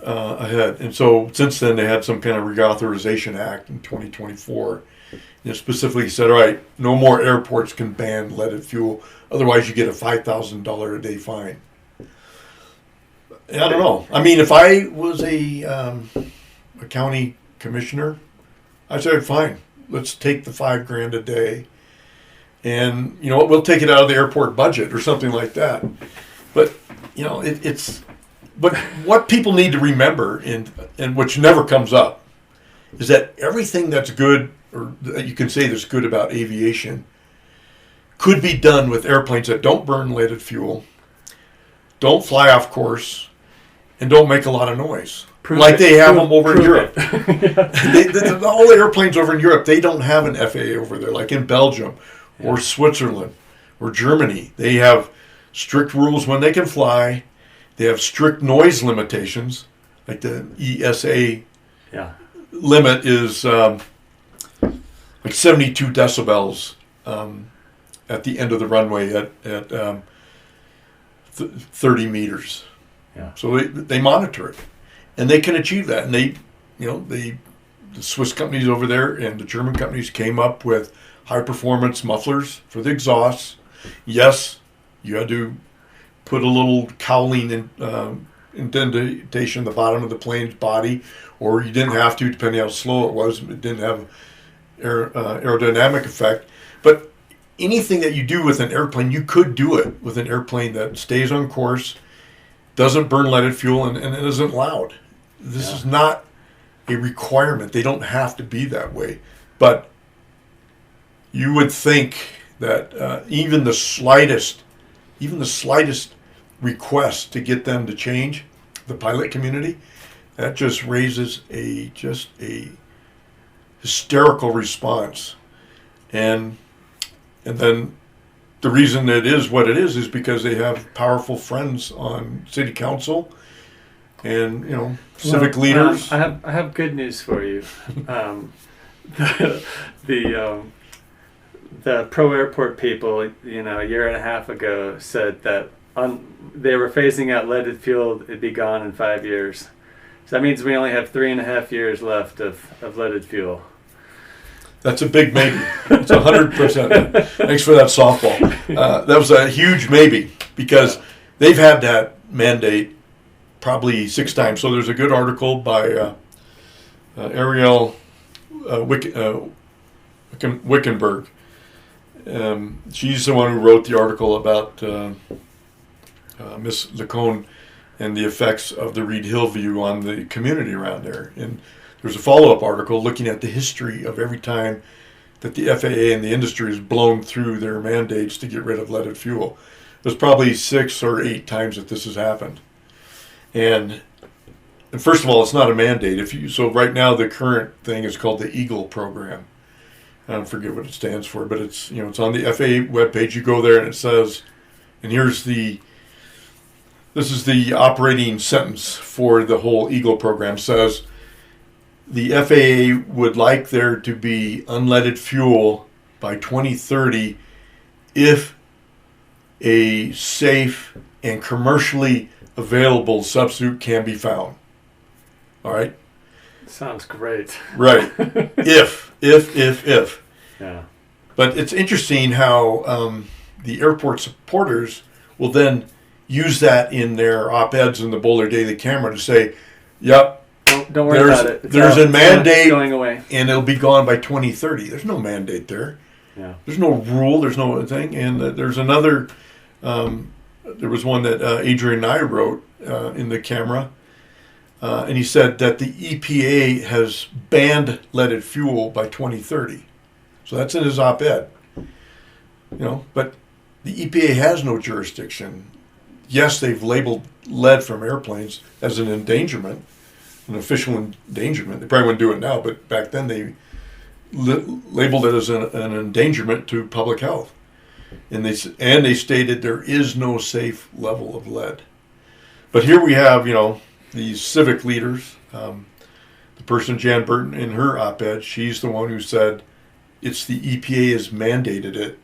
ahead. And so since then, they had some kind of reauthorization act in 2024. And it specifically said, all right, no more airports can ban leaded fuel. Otherwise, you get a $5,000 a day fine. I don't know. I mean, if I was a county commissioner, I'd say, fine, let's take the $5,000 a day. And, you know what, we'll take it out of the airport budget or something like that. But, you know, but what people need to remember, and which never comes up, is that everything that's good, or that you can say that's good about aviation, could be done with airplanes that don't burn leaded fuel, don't fly off course, and don't make a lot of noise. They have them over in Europe. All the airplanes over in Europe, they don't have an FAA over there, like in Belgium or Switzerland or Germany. They have strict rules when they can fly. They have strict noise limitations, like the ESA limit is like 72 decibels at the end of the runway at 30 meters. Yeah. So they monitor it, and they can achieve that. And the Swiss companies over there and the German companies came up with high performance mufflers for the exhausts. Yes, you had to put a little cowling indentation in the bottom of the plane's body, or you didn't have to, depending how slow it was. It didn't have aerodynamic effect. But anything that you do with an airplane, you could do it with an airplane that stays on course, doesn't burn leaded fuel, and it isn't loud. This is not a requirement. They don't have to be that way. But you would think that even the slightest request to get them to change the pilot community, that just raises a hysterical response. And then the reason it is what it is because they have powerful friends on city council and civic leaders. I have good news for you. The pro airport people, a year and a half ago said that they were phasing out leaded fuel. It'd be gone in 5 years. So that means we only have 3.5 years left of leaded fuel. That's a big maybe. It's 100%. Thanks for that softball. That was a huge maybe because they've had that mandate probably 6 times. So there's a good article by Ariel Wickenberg. She's the one who wrote the article about Miss Lacone and the effects of the Reed-Hillview on the community around there. And there's a follow-up article looking at the history of every time that the FAA and the industry has blown through their mandates to get rid of leaded fuel. There's probably 6 or 8 times that this has happened. And first of all, it's not a mandate. So right now the current thing is called the EAGLE program. I don't forget what it stands for, but it's it's on the FAA webpage. You go there and it says, and this is the operating sentence for the whole EAGLE program, says the FAA would like there to be unleaded fuel by 2030 if a safe and commercially available substitute can be found. All right? Sounds great. Right. If. Yeah. But it's interesting how the airport supporters will then use that in their op-eds in the Boulder Daily Camera to say, yep, don't worry about it. There's a mandate going away. And it'll be gone by 2030. There's no mandate there. Yeah. There's no rule. There's no thing. And there's another, there was one that Adrian and I wrote in the camera. And he said that the EPA has banned leaded fuel by 2030. So that's in his op-ed. But the EPA has no jurisdiction. Yes, they've labeled lead from airplanes as an endangerment, an official endangerment. They probably wouldn't do it now, but back then they labeled it as an endangerment to public health. And they stated there is no safe level of lead. But here we have, these civic leaders. The person, Jan Burton, in her op-ed, she's the one who said it's the EPA has mandated it.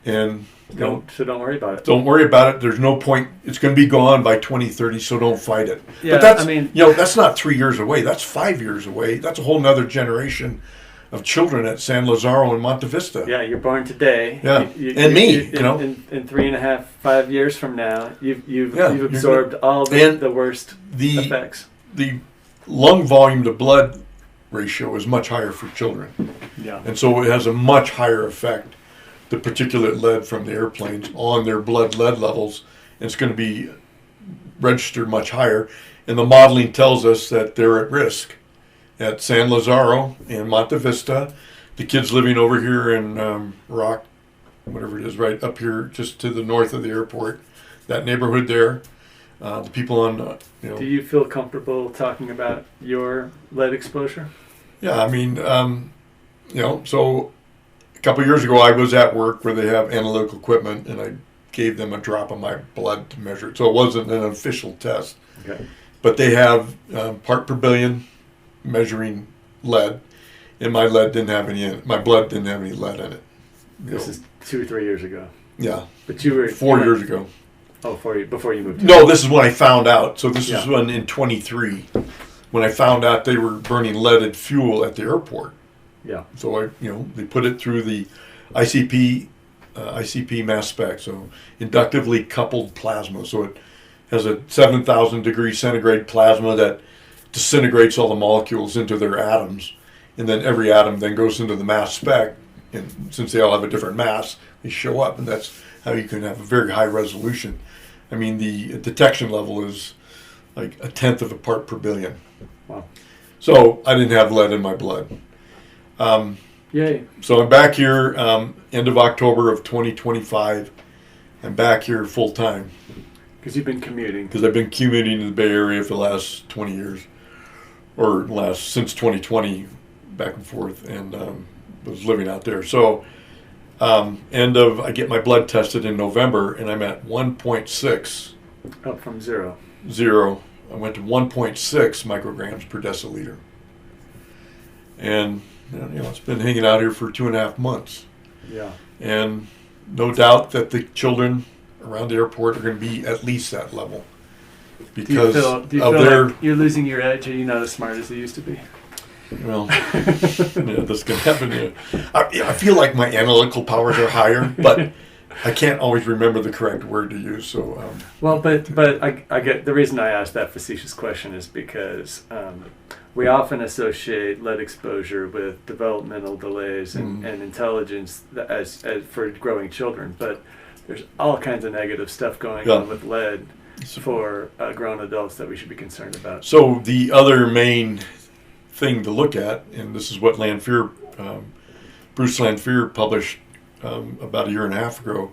And so don't worry about it. Don't worry about it. There's no point. It's going to be gone by 2030, so don't fight it. Yeah, but that's not 3 years away. That's 5 years away. That's a whole nother generation of children at San Lazaro and Monte Vista. Yeah, you're born today. Yeah, in 3.5, 5 years from now, you've absorbed all the worst effects. The lung volume to blood ratio is much higher for children. Yeah, and so it has a much higher effect. The particulate lead from the airplanes on their blood lead levels, and it's going to be registered much higher. And the modeling tells us that they're at risk at San Lazaro and Monte Vista. The kids living over here in Rock, whatever it is, right up here just to the north of the airport, that neighborhood there. The people on, Do you feel comfortable talking about your lead exposure? Yeah, I mean, so a couple of years ago, I was at work where they have analytical equipment, and I gave them a drop of my blood to measure it. So it wasn't an official test. Okay. But they have part per billion measuring lead, and my blood didn't have any lead in it. This is 2 or 3 years ago. Yeah. But you were 4 years ago. Oh, before you moved. No, this is when I found out. So this is when in 23, when I found out they were burning leaded fuel at the airport. Yeah. So they put it through the ICP mass spec, so inductively coupled plasma. So it has a 7,000 degree centigrade plasma that disintegrates all the molecules into their atoms, and then every atom then goes into the mass spec. And since they all have a different mass, they show up, and that's how you can have a very high resolution. I mean, the detection level is like 1/10 of a part per billion. Wow. So I didn't have lead in my blood. Yay. So I'm back here end of October of 2025. I'm back here full time. Because you've been commuting. Because I've been commuting in the Bay Area for the last 20 years. Or since 2020, back and forth, and was living out there. So I get my blood tested in November, and I'm at 1.6. Up from zero. I went to 1.6 micrograms per deciliter. And it's been hanging out here for 2.5 months. Yeah. And no doubt that the children around the airport are going to be at least that level. Because do you feel like you're losing your edge? Are you not as smart as you used to be? Well, this can happen. Yeah. I feel like my analytical powers are higher, but I can't always remember the correct word to use. So, but I get the reason I asked that facetious question is because we often associate lead exposure with developmental delays and intelligence as for growing children, but there's all kinds of negative stuff going on with lead for grown adults that we should be concerned about. So the other main thing to look at, and this is what Bruce Lanphier published about 1.5 years ago.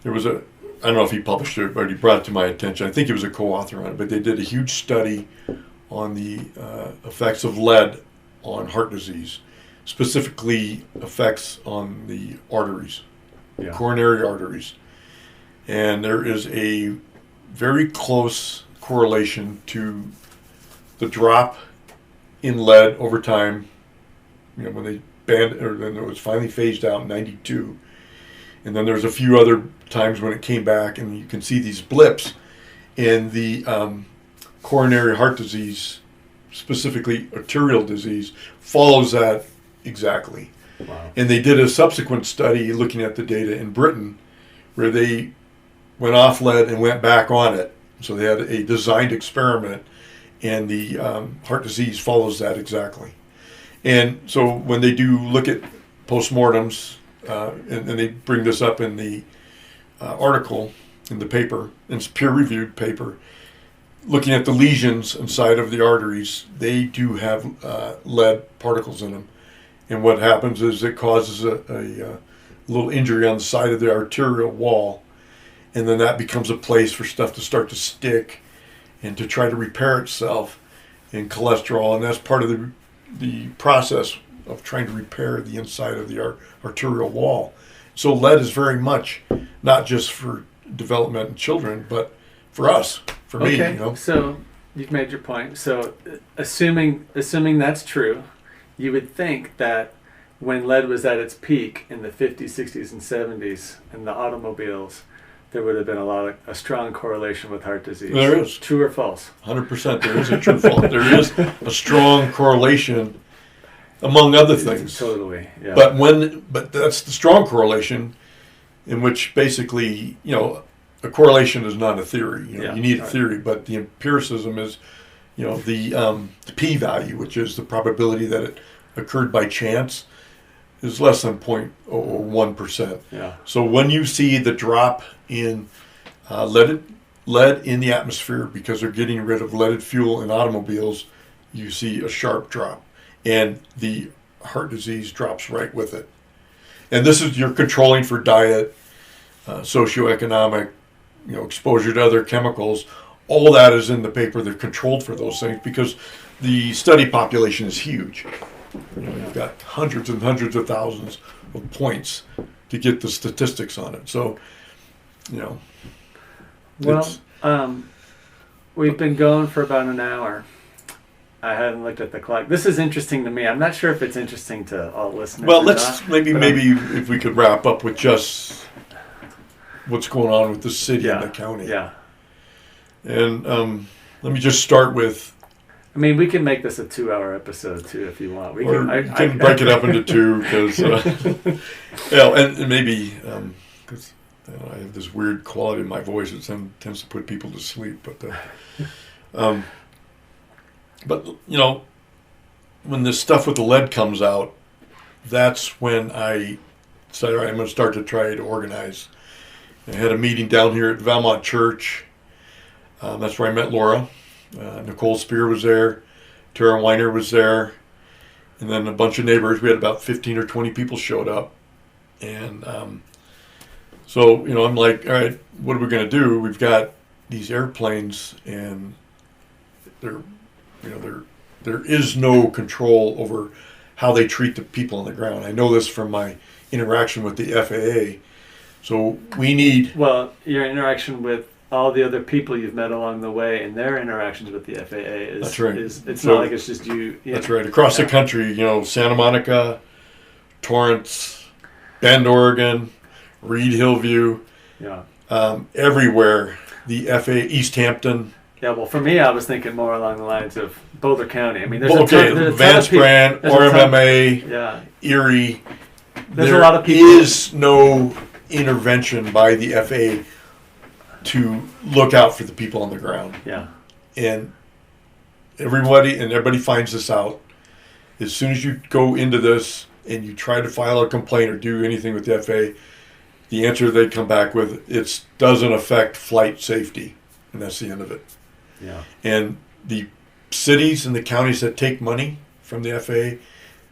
There was I don't know if he published it, but he brought it to my attention. I think he was a co-author on it, but they did a huge study on the effects of lead on heart disease, specifically effects on the arteries, coronary arteries. And there is a very close correlation to the drop in lead over time. When they banned, or then it was finally phased out in '92, and then there's a few other times when it came back, and you can see these blips in the coronary heart disease, specifically arterial disease, follows that exactly. Wow. And they did a subsequent study looking at the data in Britain, where they went off lead and went back on it. So they had a designed experiment, and the heart disease follows that exactly. And so when they do look at postmortems, and they bring this up in the article in the paper, and it's a peer-reviewed paper, looking at the lesions inside of the arteries, they do have lead particles in them. And what happens is it causes a little injury on the side of the arterial wall, and then that becomes a place for stuff to start to stick and to try to repair itself in cholesterol, and that's part of the process of trying to repair the inside of the arterial wall. So lead is very much not just for development in children, but for us, for me. So you've made your point. So assuming that's true, you would think that when lead was at its peak in the 50s, 60s, and 70s in the automobiles, there would have been a strong correlation with heart disease. There is. True or false? 100%. There is a true fault. There is a strong correlation, among other things. Totally. Yeah. But that's the strong correlation, in which basically, a correlation is not a theory. You need a theory, but the empiricism is, the p-value, which is the probability that it occurred by chance, is less than 0.01%. Yeah. So when you see the drop in lead in the atmosphere because they're getting rid of leaded fuel in automobiles, you see a sharp drop, and the heart disease drops right with it. And this is, you're controlling for diet, socioeconomic, exposure to other chemicals. All that is in the paper. They're controlled for those things because the study population is huge. You've got hundreds and hundreds of thousands of points to get the statistics on it. So, we've been going for about an hour. I haven't looked at the clock. This is interesting to me. I'm not sure if it's interesting to all listeners. Well, let's maybe if we could wrap up with just what's going on with the city and the county. Yeah. And let me just start with. I mean, we can make this a 2-hour episode too, if you want. We can break it up into two because, and maybe because I have this weird quality in my voice that tends to put people to sleep. But when this stuff with the lead comes out, that's when I said, all right, I'm going to start to try to organize. I had a meeting down here at Valmont Church. That's where I met Laura. Nicole Spear was there. Tara Weiner was there. And then a bunch of neighbors. We had about 15 or 20 people showed up, and so I'm like, all right, what are we going to do? We've got these airplanes, and there is no control over how they treat the people on the ground. I know this from my interaction with the FAA. So we need... Well, your interaction with all the other people you've met along the way and their interactions with the FAA is... That's right. It's not like it's just you. That's right. Across the country, Santa Monica, Torrance, Bend, Oregon, Reed-Hillview, everywhere. The FAA, East Hampton... Yeah, well, for me, I was thinking more along the lines of Boulder County. I mean, there's Vance Brand, RMMA, Erie. There's a lot of people. There is no intervention by the FAA to look out for the people on the ground. Yeah. And everybody finds this out. As soon as you go into this and you try to file a complaint or do anything with the FAA, the answer they come back with, it doesn't affect flight safety. And that's the end of it. Yeah. And the cities and the counties that take money from the FAA,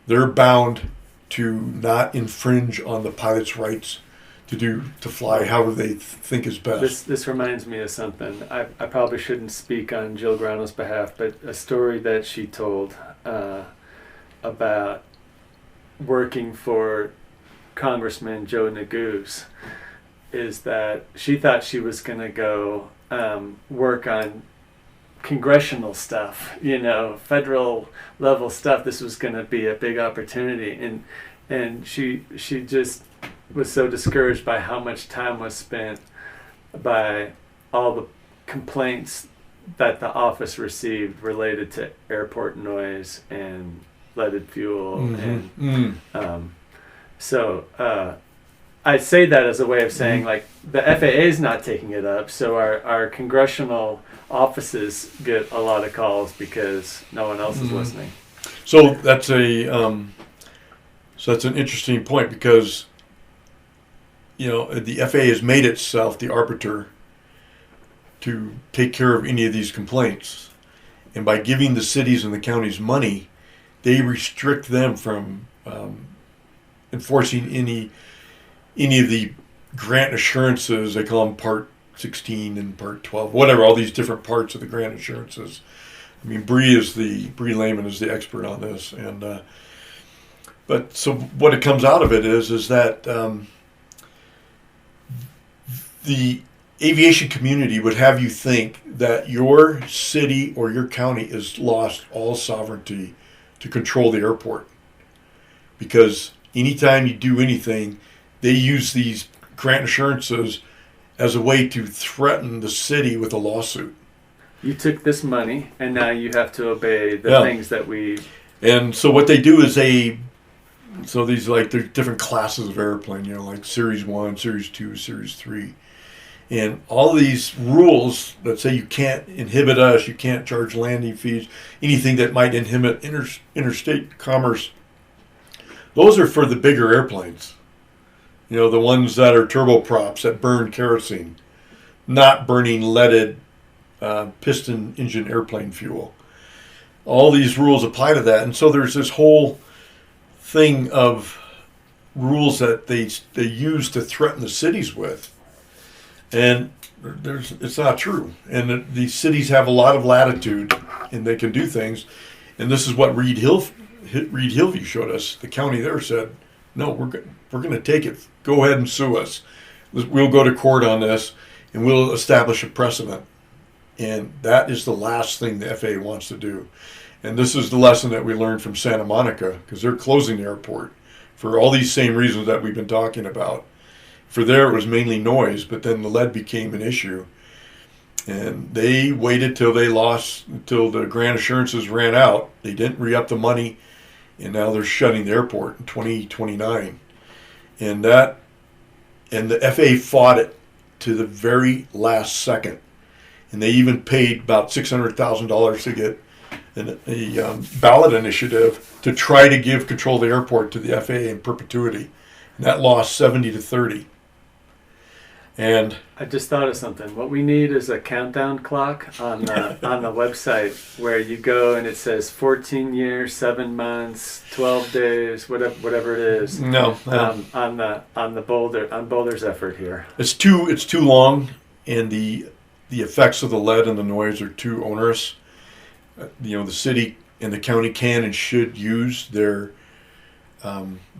they're bound to not infringe on the pilot's rights to fly however they think is best. This reminds me of something. I probably shouldn't speak on Jill Grono's behalf, but a story that she told about working for Congressman Joe Neguse is that she thought she was going to go work on congressional stuff, federal level stuff. This was going to be a big opportunity, and she just was so discouraged by how much time was spent by all the complaints that the office received related to airport noise and leaded fuel. And I say that as a way of saying, like, the FAA is not taking it up, so our congressional offices get a lot of calls because no one else is listening. So that's an interesting point, because the FAA has made itself the arbiter to take care of any of these complaints, and by giving the cities and the counties money, they restrict them from enforcing any of the grant assurances. They call them Part 16 and Part 12, whatever, all these different parts of the grant assurances. I mean, Bree Lehman is the expert on this. And but so what it comes out of it is that the aviation community would have you think that your city or your county has lost all sovereignty to control the airport. Because anytime you do anything, they use these grant assurances as a way to threaten the city with a lawsuit. You took this money, and now you have to obey the things that we... And so what they do is there's different classes of airplane, like Series 1, Series 2, Series 3. And all these rules that say you can't inhibit us, you can't charge landing fees, anything that might inhibit interstate commerce, those are for the bigger airplanes. The ones that are turboprops that burn kerosene, not burning leaded piston engine airplane fuel. All these rules apply to that. And so there's this whole thing of rules that they use to threaten the cities with. And it's not true. And these cities have a lot of latitude, and they can do things. And this is what Reed-Hillview showed us. The county there said, no, we're going to take it. Go ahead and sue us. We'll go to court on this, and we'll establish a precedent. And that is the last thing the FAA wants to do. And this is the lesson that we learned from Santa Monica, because they're closing the airport for all these same reasons that we've been talking about. For there, it was mainly noise, but then the lead became an issue. And they waited till the grant assurances ran out. They didn't re-up the money, and now they're shutting the airport in 2029. And the FAA fought it to the very last second. And they even paid about $600,000 to get a ballot initiative to try to give control of the airport to the FAA in perpetuity. And that lost 70-30. And I just thought of something. What we need is a countdown clock on the on the website where you go and it says 14 years, 7 months, 12 days, whatever it is. no, On Boulder's effort here. it's too long, and the effects of the lead and the noise are too onerous. The city and the county can and should use their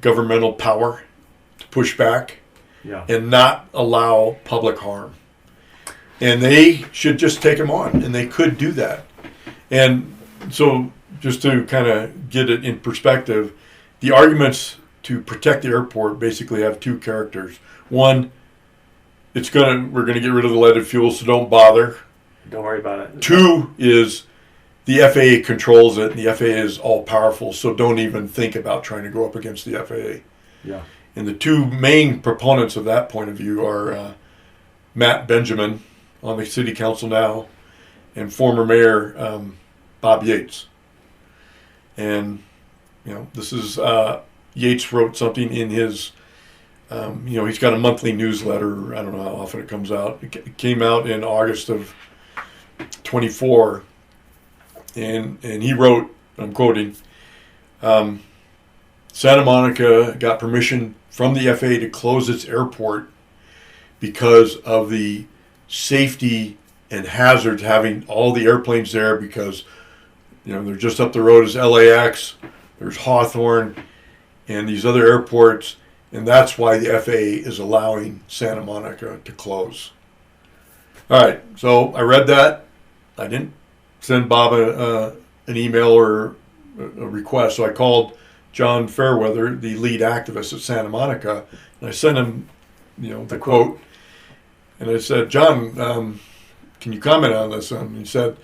governmental power to push back. Yeah. And not allow public harm. And they should just take them on, and they could do that. And so, just to kind of get it in perspective, the arguments to protect the airport basically have two characters. One, we're gonna get rid of the leaded fuel, so don't bother. Don't worry about it. Two is the FAA controls it, and the FAA is all powerful, so don't even think about trying to go up against the FAA. Yeah. And the two main proponents of that point of view are Matt Benjamin on the city council now, and former mayor Bob Yates. And this is Yates wrote something in his. He's got a monthly newsletter. I don't know how often it comes out. It came out in August of 24, and he wrote. I'm quoting. Santa Monica got permission from the FAA to close its airport because of the safety and hazards having all the airplanes there, because they're just up the road is LAX, there's Hawthorne, and these other airports, and that's why the FAA is allowing Santa Monica to close. All right, so I read that. I didn't send Bob an email or a request, so I called John Fairweather, the lead activist at Santa Monica, and I sent him, the quote, and I said, John, can you comment on this? And he said,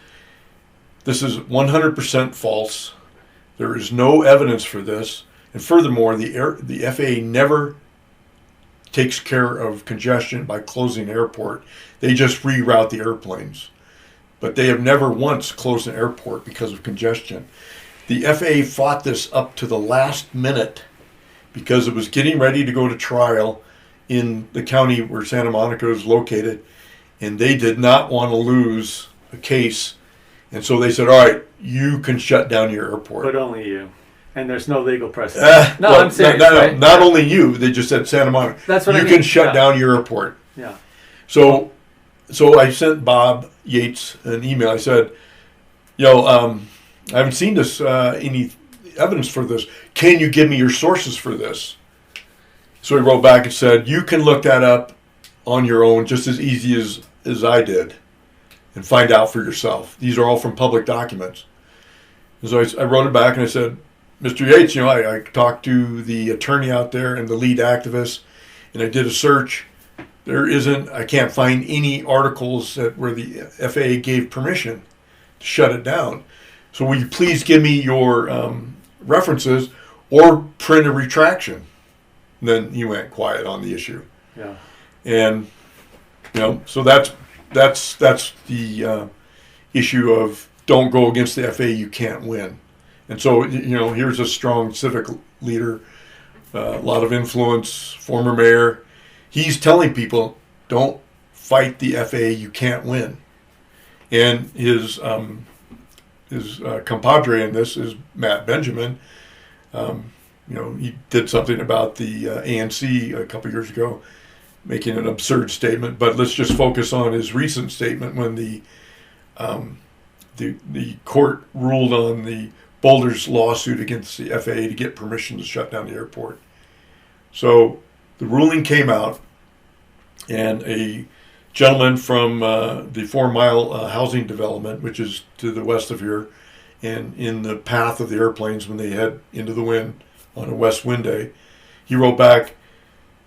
this is 100% false. There is no evidence for this, and furthermore, the FAA never takes care of congestion by closing the airport. They just reroute the airplanes, but they have never once closed an airport because of congestion. The FAA fought this up to the last minute because it was getting ready to go to trial in the county where Santa Monica is located, and they did not want to lose a case. And so they said, all right, you can shut down your airport. But only you. And there's no legal precedent. I'm serious. Right? Not only you, they just said Santa Monica. That's what you I mean. can shut down your airport. Yeah. So I sent Bob Yates an email. I said, I haven't seen this, any evidence for this. Can you give me your sources for this? So he wrote back and said, you can look that up on your own just as easy as I did and find out for yourself. These are all from public documents. And so I wrote it back and I said, Mr. Yates, I talked to the attorney out there and the lead activist, and I did a search. I can't find any articles where the FAA gave permission to shut it down. So will you please give me your references or print a retraction? And then he went quiet on the issue. Yeah. And so that's the issue of don't go against the FAA. You can't win. And so here's a strong civic leader, a lot of influence, former mayor. He's telling people don't fight the FAA. You can't win. And his compadre in this is Matt Benjamin. He did something about the ANC a couple years ago, making an absurd statement. But let's just focus on his recent statement when the court ruled on the Boulder's lawsuit against the FAA to get permission to shut down the airport. So the ruling came out, and a gentleman from the 4 Mile housing development, which is to the west of here, and in the path of the airplanes when they head into the wind on a west wind day, he wrote back,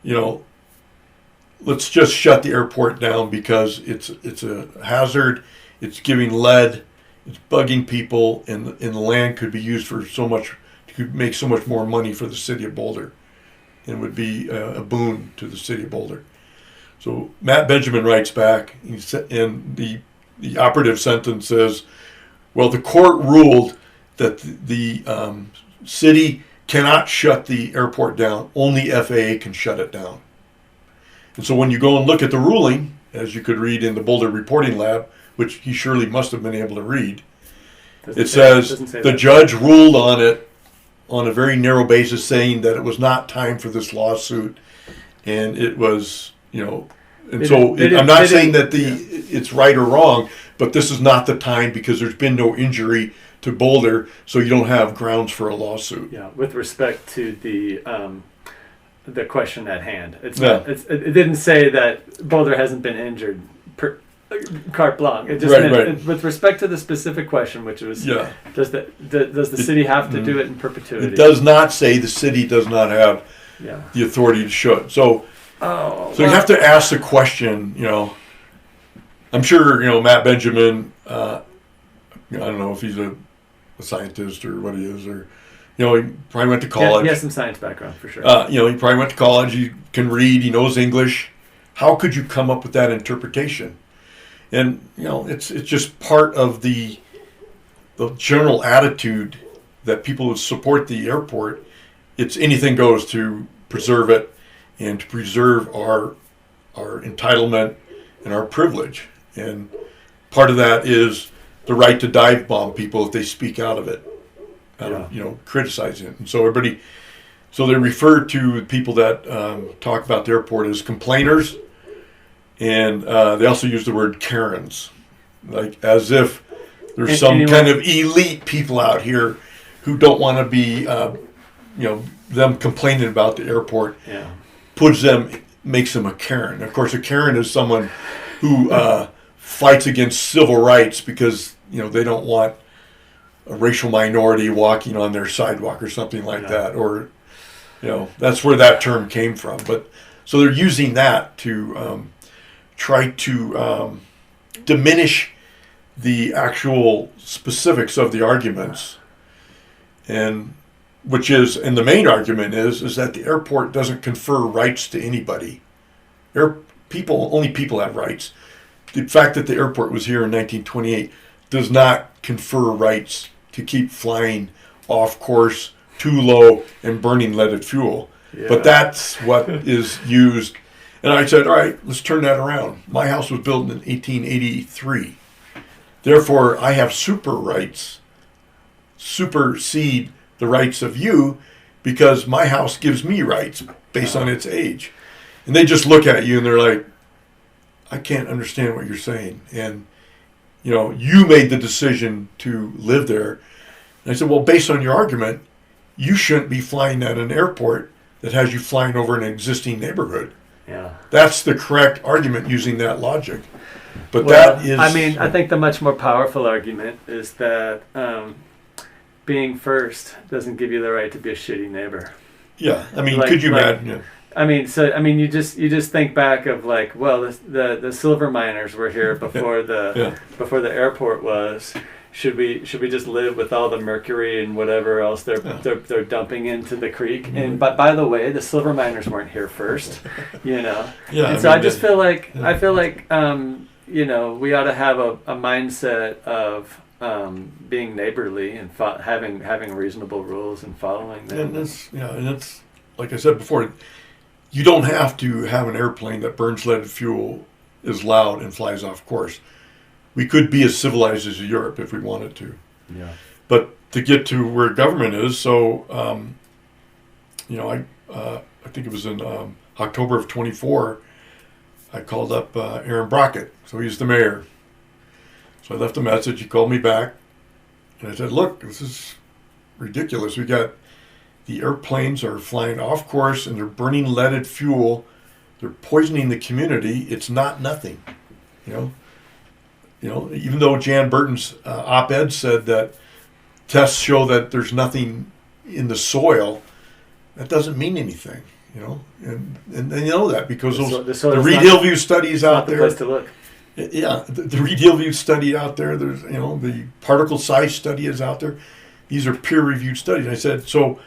let's just shut the airport down because it's a hazard, it's giving lead, it's bugging people, and the land could be used for could make so much more money for the city of Boulder, and would be a boon to the city of Boulder. So Matt Benjamin writes back, and the operative sentence says, well, the court ruled that the city cannot shut the airport down. Only FAA can shut it down. And so when you go and look at the ruling, as you could read in the Boulder Reporting Lab, which he surely must have been able to read, it says the judge ruled on it on a very narrow basis, saying that it was not time for this lawsuit, and it was, and I'm not saying that it's right or wrong, but this is not the time because there's been no injury to Boulder, so you don't have grounds for a lawsuit. Yeah, with respect to the question at hand, it didn't say that Boulder hasn't been injured. Carte blanche. It just meant, with respect to the specific question, which was, does the city have to do it in perpetuity? It does not say the city does not have the authority to should. So you have to ask the question. I'm sure Matt Benjamin. I don't know if he's a scientist or what he is, or he probably went to college. He has some science background for sure. He probably went to college. He can read. He knows English. How could you come up with that interpretation? And it's just part of the general attitude that people would support the airport. It's anything goes to preserve it and to preserve our entitlement and our privilege. And part of that is the right to dive bomb people if they speak out of it, criticizing it. And so they refer to people that talk about the airport as complainers. And they also use the word Karens, like as if there's some kind of elite people out here who don't want to be, them complaining about the airport, makes them a Karen. Of course, a Karen is someone who fights against civil rights because, they don't want a racial minority walking on their sidewalk or something like that. Or, that's where that term came from. But so they're using that to try to diminish the actual specifics of the arguments, and the main argument is that the airport doesn't confer rights to anybody. Only people have rights. The fact that the airport was here in 1928 does not confer rights to keep flying off course, too low, and burning leaded fuel. Yeah. But that's what is used. And I said, all right, let's turn that around. My house was built in 1883. Therefore, I have supersede the rights of you because my house gives me rights based on its age. And they just look at you and they're like, I can't understand what you're saying. And, you made the decision to live there. And I said, well, based on your argument, you shouldn't be flying at an airport that has you flying over an existing neighborhood. Yeah, that's the correct argument using that logic. But I think the much more powerful argument is that being first doesn't give you the right to be a shitty neighbor. Yeah, could you imagine? Yeah. You just think back of the silver miners were here before before the airport was. Should we just live with all the mercury and whatever else they're dumping into the creek? Mm-hmm. And by the way, the silver miners weren't here first, Yeah. And so I feel like we ought to have a mindset of being neighborly and having reasonable rules and following them. And that's like I said before, you don't have to have an airplane that burns leaded fuel, is loud, and flies off course. We could be as civilized as Europe if we wanted to. Yeah. But to get to where government is, so, I think it was in October of 24, I called up Aaron Brockett. So he's the mayor. So I left a message. He called me back. And I said, look, this is ridiculous. The airplanes are flying off course and they're burning leaded fuel. They're poisoning the community. It's not nothing, even though Jan Burton's op-ed said that tests show that there's nothing in the soil, that doesn't mean anything, and they know that because the Reed-Hillview studies out there. Place to look. Yeah, the Reed-Hillview study out there. There's the particle size study is out there. These are peer-reviewed studies. And I said, so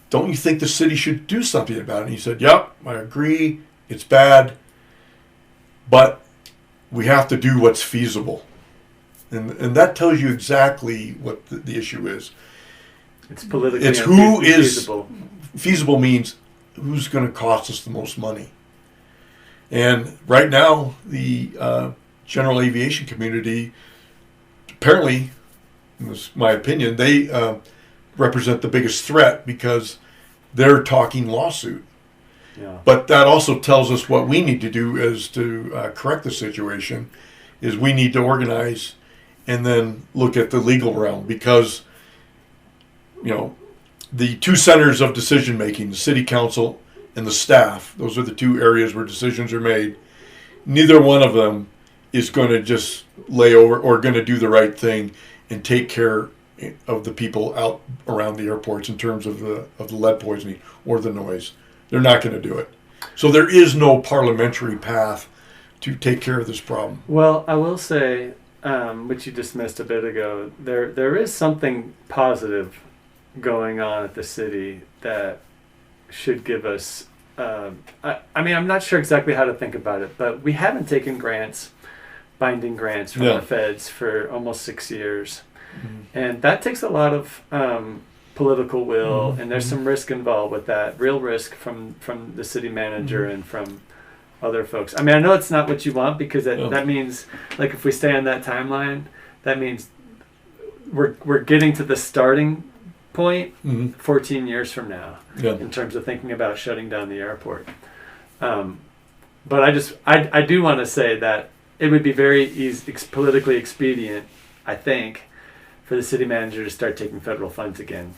don't you think the city should do something about it? And he said, yep, I agree. It's bad, but we have to do what's feasible. And that tells you exactly what the issue is. It's politically feasible. Feasible Feasible means who's going to cost us the most money. And right now, the general aviation community, apparently, in my opinion, they represent the biggest threat because they're talking lawsuit. Yeah. But that also tells us what we need to do is to correct the situation, is we need to organize and then look at the legal realm, because, you know, the two centers of decision making, the city council and the staff, those are the two areas where decisions are made. Neither one of them is going to just lay over or going to do the right thing and take care of the people out around the airports in terms of the lead poisoning or the noise. They're not going to do it. So there is no parliamentary path to take care of this problem. Well, I will say, which you dismissed a bit ago, there is something positive going on at the city that should give us. I mean, I'm not sure exactly how to think about it, but we haven't taken binding grants from the feds for almost 6 years, and that takes a lot of political will, and there's some risk involved with that, real risk from the city manager and from other folks. I mean, I know it's not what you want, because that means, like, if we stay on that timeline, that means we're getting to the starting point 14 years from now in terms of thinking about shutting down the airport. But I do want to say that it would be very easy, politically expedient, I think, for the city manager to start taking federal funds again,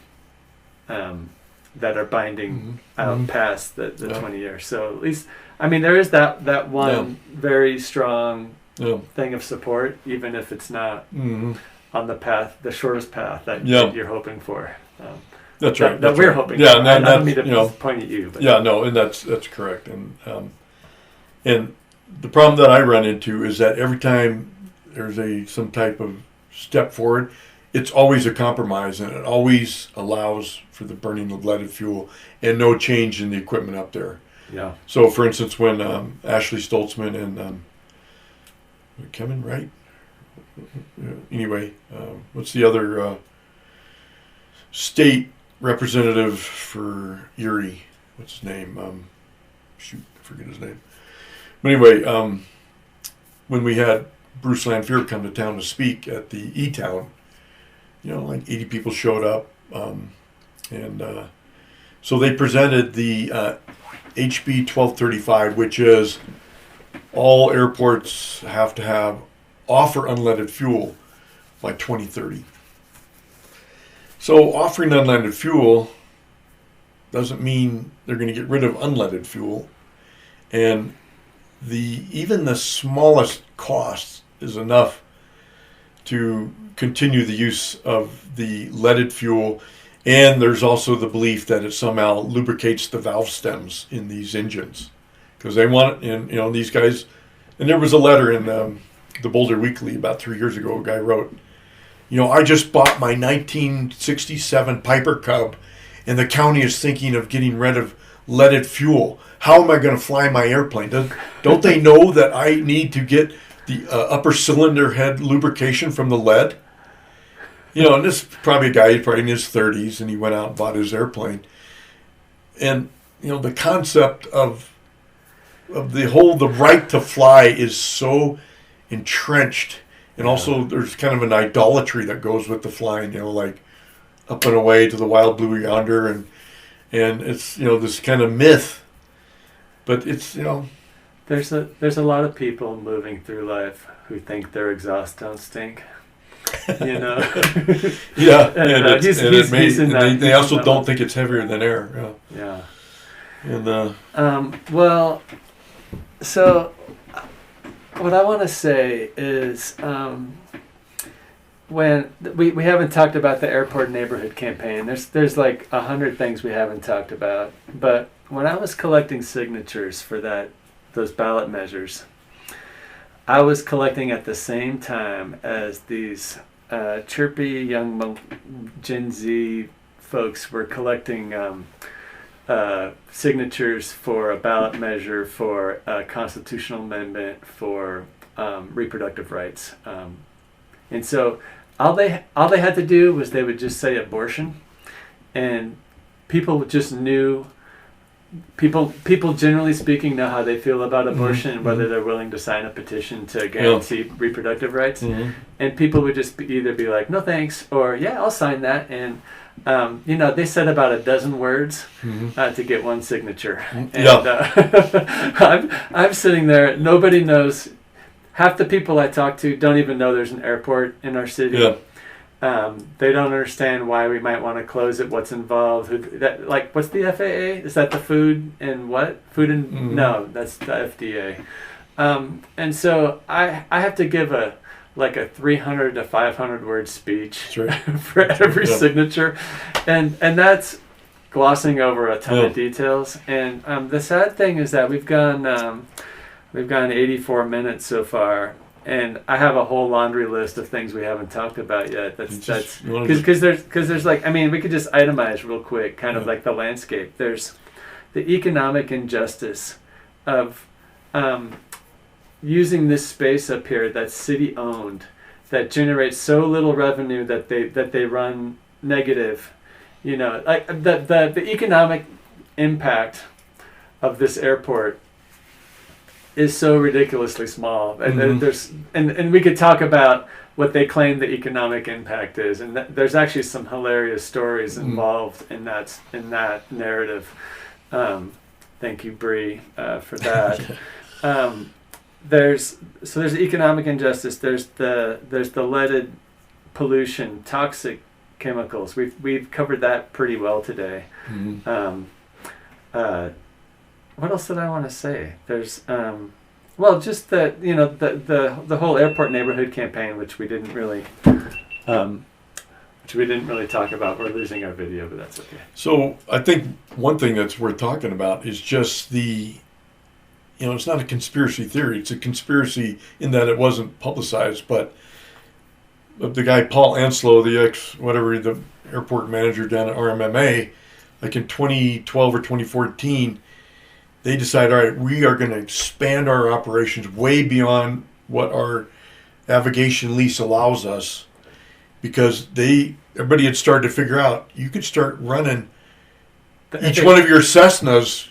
that are binding out past the 20 years. So at least, I mean, there is that one very strong thing of support, even if it's not on the path, the shortest path that you're hoping for. That's right. That we're hoping for. I don't mean to point at you. But. Yeah, no, and that's correct. And the problem that I run into is that every time there's some type of step forward, it's always a compromise, and it always allows for the burning of leaded fuel and no change in the equipment up there. Yeah. So, for instance, when Ashley Stoltzman and Kevin, right? Anyway, what's the other state representative for Erie? What's his name? I forget his name. But anyway, when we had Bruce Lanphier come to town to speak at the E-Town, like 80 people showed up, and so they presented the HB 1235, which is all airports have to offer unleaded fuel by 2030. So offering unleaded fuel doesn't mean they're going to get rid of unleaded fuel, and even the smallest cost is enough to continue the use of the leaded fuel. And there's also the belief that it somehow lubricates the valve stems in these engines, because they want it. And these guys, and there was a letter in the Boulder Weekly about 3 years ago. A guy wrote, I just bought my 1967 Piper Cub, and the county is thinking of getting rid of leaded fuel. How am I going to fly my airplane? Don't they know that I need to get the upper cylinder head lubrication from the lead? And this is probably a guy probably in his 30s, and he went out and bought his airplane. And, the concept of the right to fly is so entrenched. And also there's kind of an idolatry that goes with the flying, like up and away to the wild blue yonder. And it's, this kind of myth. But it's, There's a lot of people moving through life who think their exhaust don't stink. Yeah, and they also don't think it's heavier than air. Yeah. And well, so what I want to say is, when we haven't talked about the airport neighborhood campaign. There's like 100 things we haven't talked about. But when I was collecting signatures for those ballot measures, I was collecting at the same time as these chirpy young Gen Z folks were collecting signatures for a ballot measure for a constitutional amendment for reproductive rights. And so all they had to do was they would just say abortion, and people just knew people generally speaking know how they feel about abortion and whether they're willing to sign a petition to guarantee reproductive rights. And people would just either be like, no thanks, or yeah, I'll sign that. And they said about a dozen words to get one signature. And I'm sitting there, nobody knows. Half the people I talk to don't even know there's an airport in our city. They don't understand why we might want to close it, what's involved. What's the FAA? Is that the food and what? Food and no, that's the FDA. And so I have to give a 300 to 500 word speech for every signature, and that's glossing over a ton of details. And the sad thing is that we've gone 84 minutes so far. And I have a whole laundry list of things we haven't talked about yet. That's because there's we could just itemize real quick, kind of like the landscape. There's the economic injustice of using this space up here that's city owned, that generates so little revenue that they run negative. The economic impact of this airport is so ridiculously small, and and we could talk about what they claim the economic impact is, and there's actually some hilarious stories involved in that narrative. Thank you, Bree, for that. There's economic injustice. There's the leaded pollution, toxic chemicals. We've covered that pretty well today. What else did I want to say? There's just the whole airport neighborhood campaign, which we didn't really talk about. We're losing our video, but that's okay. So I think one thing that's worth talking about is just it's not a conspiracy theory. It's a conspiracy in that it wasn't publicized, but the guy Paul Anslow, the airport manager down at RMMA, like in 2012 or 2014. They decided, all right, we are going to expand our operations way beyond what our aviation lease allows us, because everybody had started to figure out you could start running each one of your Cessnas.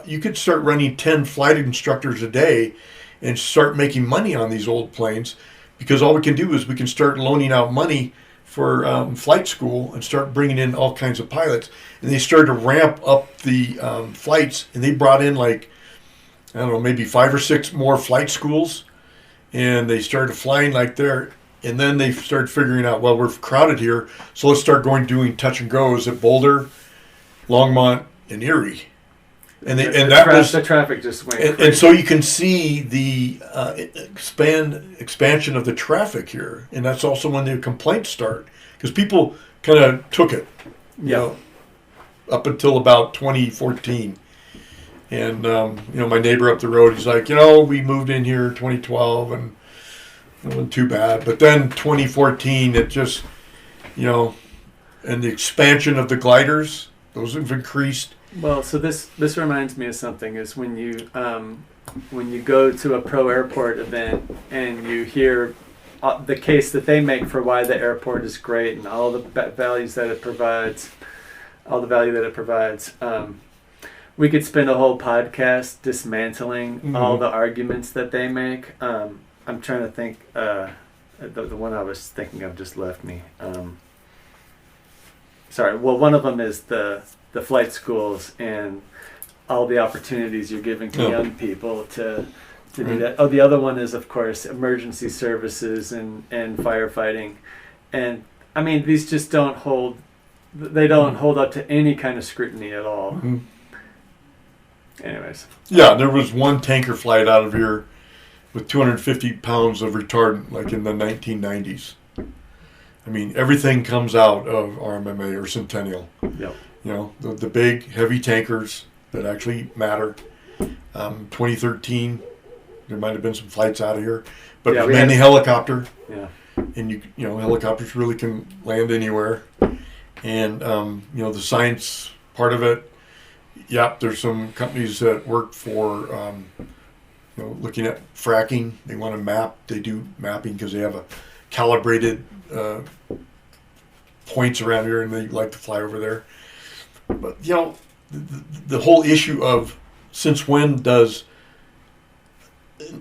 You could start running 10 flight instructors a day and start making money on these old planes, because all we can do is we can start loaning out money for flight school and start bringing in all kinds of pilots. And they started to ramp up the flights, and they brought in maybe 5 or 6 more flight schools, and they started flying there. And then they started figuring out, well, we're crowded here, so let's start doing touch and goes at Boulder, Longmont, and Erie. And the traffic just went. And so you can see the expansion of the traffic here, and that's also when the complaints start, because people kind of took it, up until about 2014. And my neighbor up the road, he's like, we moved in here in 2012, and it wasn't too bad. But then 2014, it just, and the expansion of the gliders, those have increased. Well, so this reminds me of something. Is when you go to a pro airport event and you hear the case that they make for why the airport is great and all the values that it provides, all the value that it provides. We could spend a whole podcast dismantling all the arguments that they make. I'm trying to think. The one I was thinking of just left me. Sorry. Well, one of them is the flight schools and all the opportunities you're giving to young people to do that. Oh, the other one is, of course, emergency services and firefighting. And, these just don't hold up to any kind of scrutiny at all. Anyways. Yeah, there was one tanker flight out of here with 250 pounds of retardant, like in the 1990s. Everything comes out of RMMA or Centennial. Yep. The big, heavy tankers that actually matter. 2013, there might have been some flights out of here, but it was mainly helicopter. Yeah. And helicopters really can land anywhere. And the science part of it. Yep, there's some companies that work for looking at fracking. They want to map. They do mapping because they have a calibrated points around here, and they like to fly over there. But the whole issue of since when does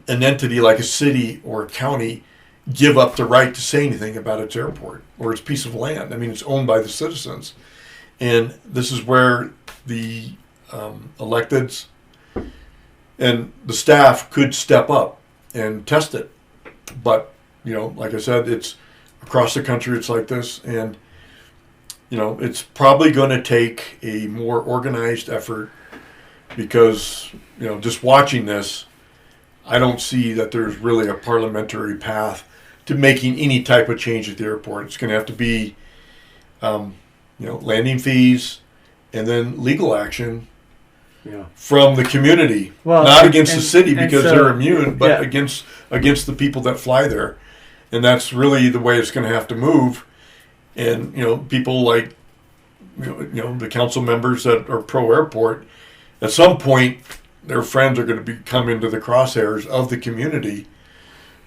an entity like a city or a county give up the right to say anything about its airport or its piece of land? I mean, it's owned by the citizens. And this is where the electeds and the staff could step up and test it. But, like I said, it's across the country, it's like this. And, it's probably going to take a more organized effort because, just watching this, I don't see that there's really a parliamentary path to making any type of change at the airport. It's going to have to be, landing fees and then legal action from the community, not against the city because they're immune, but against the people that fly there. And that's really the way it's going to have to move. And, people like, the council members that are pro-airport, at some point, their friends are going to come into the crosshairs of the community,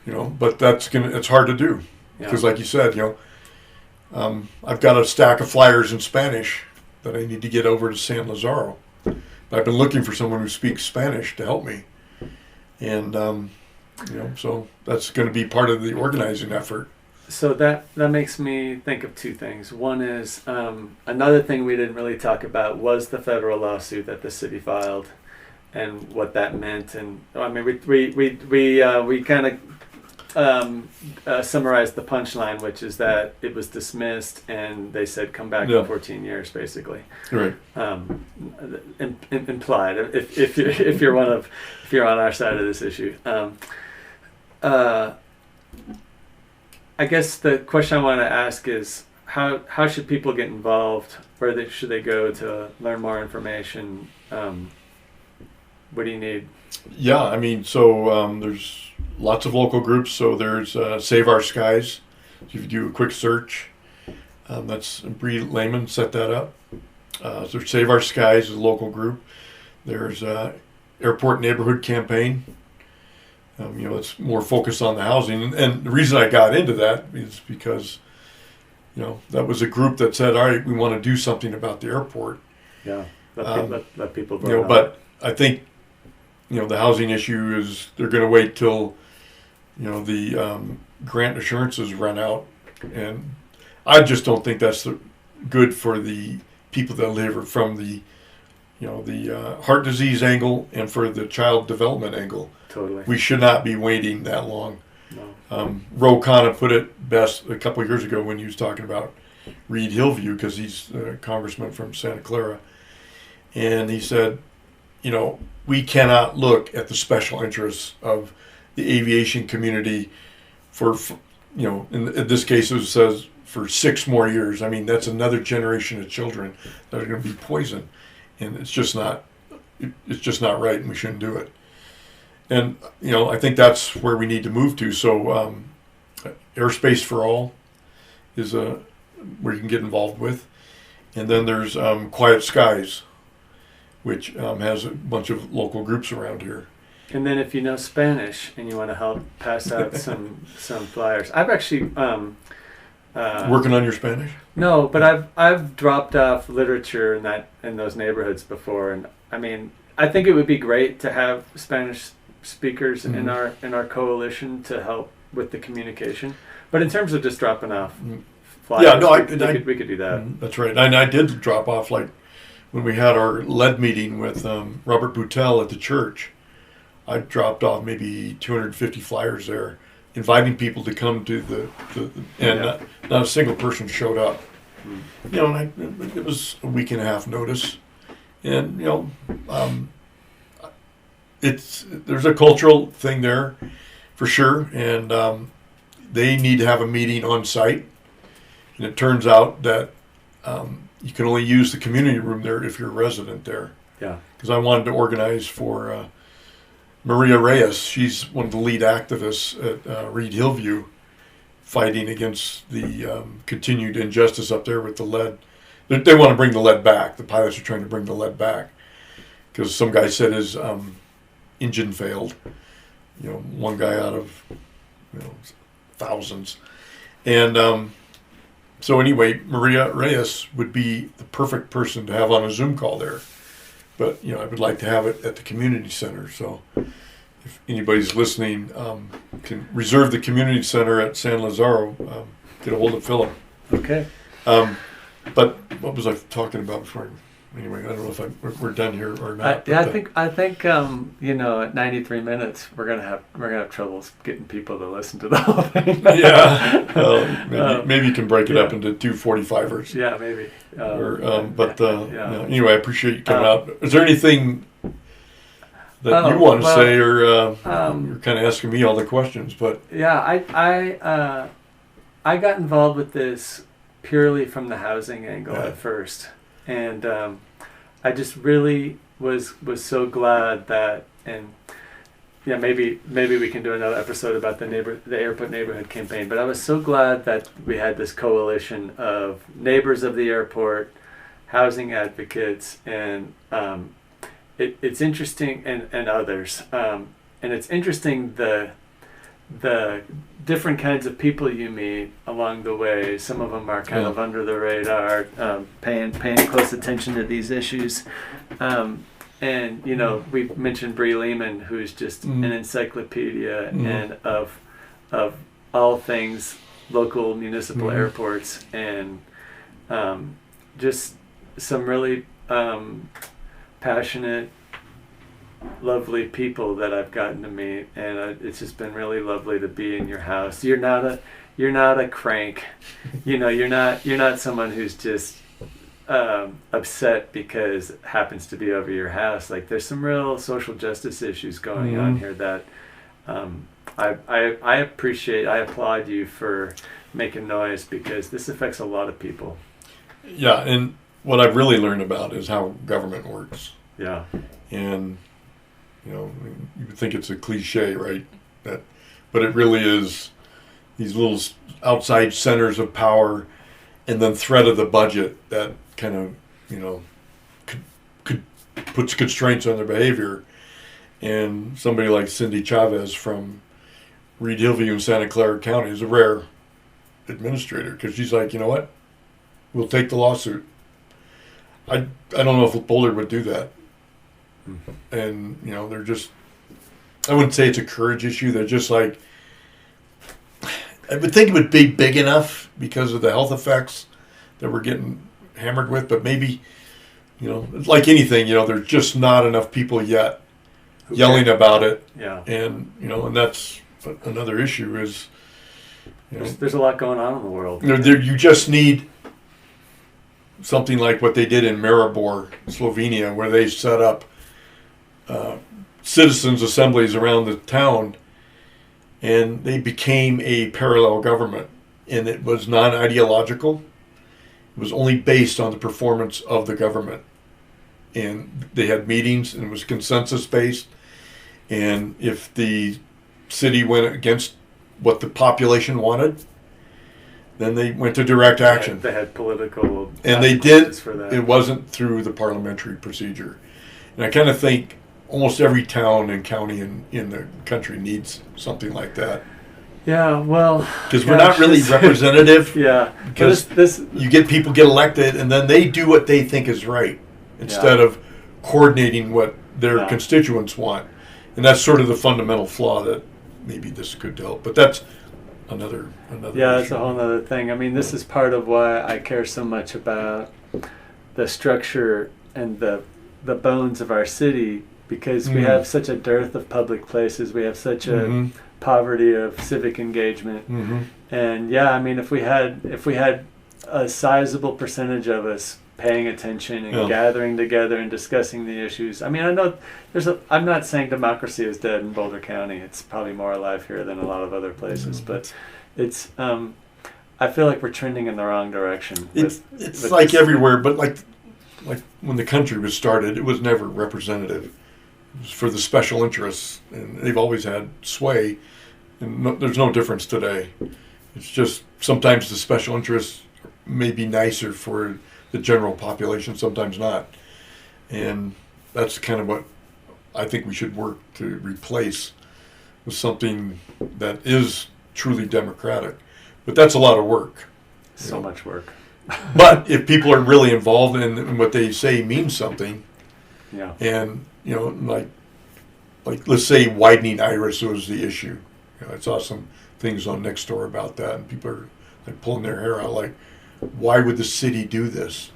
but it's hard to do. Because like you said, I've got a stack of flyers in Spanish that I need to get over to San Lazaro. I've been looking for someone who speaks Spanish to help me. And, so that's going to be part of the organizing effort. So that makes me think of two things. One is another thing we didn't really talk about was the federal lawsuit that the city filed and what that meant. And I mean, we kind of summarized the punchline, which is that it was dismissed and they said come back in 14 years, basically. Right. Implied if you're on our side of this issue. I guess the question I want to ask is how should people get involved? Where should they go to learn more information? What do you need? Yeah, I mean, so there's lots of local groups. So there's Save Our Skies. If you do a quick search, that's Bree Lehman set that up. So Save Our Skies is a local group. There's Airport Neighborhood Campaign. It's more focused on the housing. And the reason I got into that is because, that was a group that said, all right, we want to do something about the airport. Yeah, let people vote. But I think, the housing issue is they're going to wait till, the grant assurances run out. And I just don't think that's good for the people that live from the, the heart disease angle and for the child development angle. Totally. We should not be waiting that long. No. Ro Khanna put it best a couple of years ago when he was talking about Reed-Hillview, because he's a congressman from Santa Clara. And he said, we cannot look at the special interests of the aviation community for in this case it says for 6 more years. I mean, that's another generation of children that are going to be poisoned. And it's just not right, and we shouldn't do it. And, I think that's where we need to move to. So Airspace for All is where you can get involved with. And then there's Quiet Skies, which has a bunch of local groups around here. And then if you know Spanish and you want to help pass out some flyers. I've actually... working on your Spanish? No, but I've dropped off literature in those neighborhoods before. And, I mean, I think it would be great to have Spanish speakers in our coalition to help with the communication. But in terms of just dropping off flyers, we could do that. That's right. And I did drop off, like when we had our lead meeting with Robert Boutel at the church. I dropped off maybe 250 flyers there, inviting people to come to not a single person showed up. And it was a week and a half notice, and there's a cultural thing there, for sure, and they need to have a meeting on site. And it turns out that you can only use the community room there if you're a resident there. Yeah. Because I wanted to organize for Maria Reyes. She's one of the lead activists at Reed-Hillview, fighting against the continued injustice up there with the lead. They want to bring the lead back. The pilots are trying to bring the lead back because some guy said his engine failed. One guy out of thousands. And so anyway, Maria Reyes would be the perfect person to have on a Zoom call there. but I would like to have it at the community center. So if anybody's listening, can reserve the community center at San Lazaro. Get a hold of Philip. Okay. But what was I talking about before? Anyway, I don't know if we're done here or not. I think at 93 minutes we're gonna have troubles getting people to listen to the whole thing. Yeah. Maybe you can break it up into 2 45ers. Yeah, maybe. Anyway, I appreciate you coming out. Is there anything that you want to say, or you're kind of asking me all the questions? But yeah, I got involved with this purely from the housing angle at first, and I just really was so glad that, and maybe we can do another episode about the airport neighborhood campaign. But I was so glad that we had this coalition of neighbors of the airport, housing advocates, and it's interesting, and others, and it's interesting the different kinds of people you meet along the way. Some of them are kind of under the radar, paying close attention to these issues. And we've mentioned Bree Lehman, who's just an encyclopedia and of all things local municipal airports, and just some really passionate, lovely people that I've gotten to meet, and it's just been really lovely to be in your house. You're not a crank, you're not someone who's just upset because it happens to be over your house. Like, there's some real social justice issues going on here that I appreciate. I applaud you for making noise, because this affects a lot of people. Yeah, and what I've really learned about is how government works. Yeah. And you would think it's a cliche, right? But it really is these little outside centers of power, and then threat of the budget that kind of, could puts constraints on their behavior. And somebody like Cindy Chavez from Reed-Hillview in Santa Clara County is a rare administrator, because she's like, you know what? We'll take the lawsuit. I don't know if Boulder would do that. And they're just, I wouldn't say it's a courage issue. They're just like, I would think it would be big enough because of the health effects that we're getting hammered with, but maybe, like anything, there's just not enough people yet yelling about it. Yeah. And and that's another issue is, there's a lot going on in the world. You just need something like what they did in Maribor, Slovenia, where they set up citizens' assemblies around the town, and they became a parallel government, and it was non-ideological. It was only based on the performance of the government, and they had meetings, and it was consensus-based, and if the city went against what the population wanted, then they went to direct action. They had political, and they did. For that. It wasn't through the parliamentary procedure, and I kind of think almost every town and county in the country needs something like that. Yeah, well, because we're not really representative. Yeah, because you get people get elected, and then they do what they think is right instead of coordinating what their constituents want, and that's sort of the fundamental flaw that maybe this could help. But that's another issue. That's a whole other thing. I mean, this is part of why I care so much about the structure and the bones of our city, because we have such a dearth of public places. We have such a poverty of civic engagement. And I mean, if we had a sizable percentage of us paying attention and gathering together and discussing the issues. I mean, I know I'm not saying democracy is dead in Boulder County. It's probably more alive here than a lot of other places, but it's I feel like we're trending in the wrong direction. It's like everywhere, but like when the country was started, it was never representative. It was for the special interests, and they've always had sway, and there's no difference today. It's just sometimes the special interests may be nicer for the general population, sometimes not. And that's kind of what I think we should work to replace with something that is truly democratic. But that's a lot of work. So much work. But if people are really involved and what they say means something, Yeah. And like let's say widening Iris was the issue. I saw some things on Nextdoor about that, and people are like pulling their hair out, like, why would the city do this?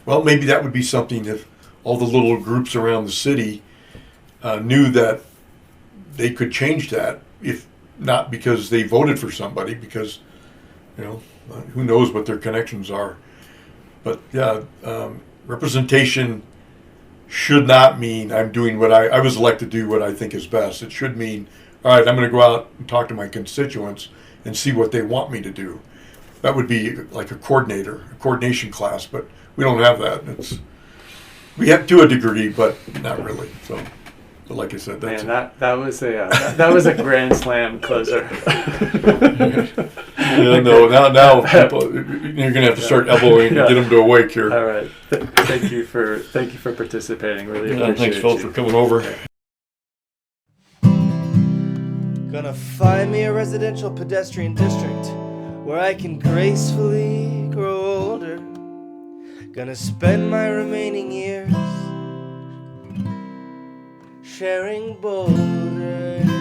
Well, maybe that would be something if all the little groups around the city knew that they could change that, if not because they voted for somebody, because who knows what their connections are. But yeah, representation should not mean I'm doing what I was elected to do what I think is best. It should mean, all right, I'm going to go out and talk to my constituents and see what they want me to do. That would be like a coordination class, but we don't have that. We have to a degree, but not really. So, but like I said, that's that was a grand slam closer. Now people, you're gonna have to start elbowing and get them to awake here. All right. Thank you for participating. Really appreciate thanks, Phil, for coming over. Gonna find me a residential pedestrian district where I can gracefully grow older. Gonna spend my remaining years sharing Boulder.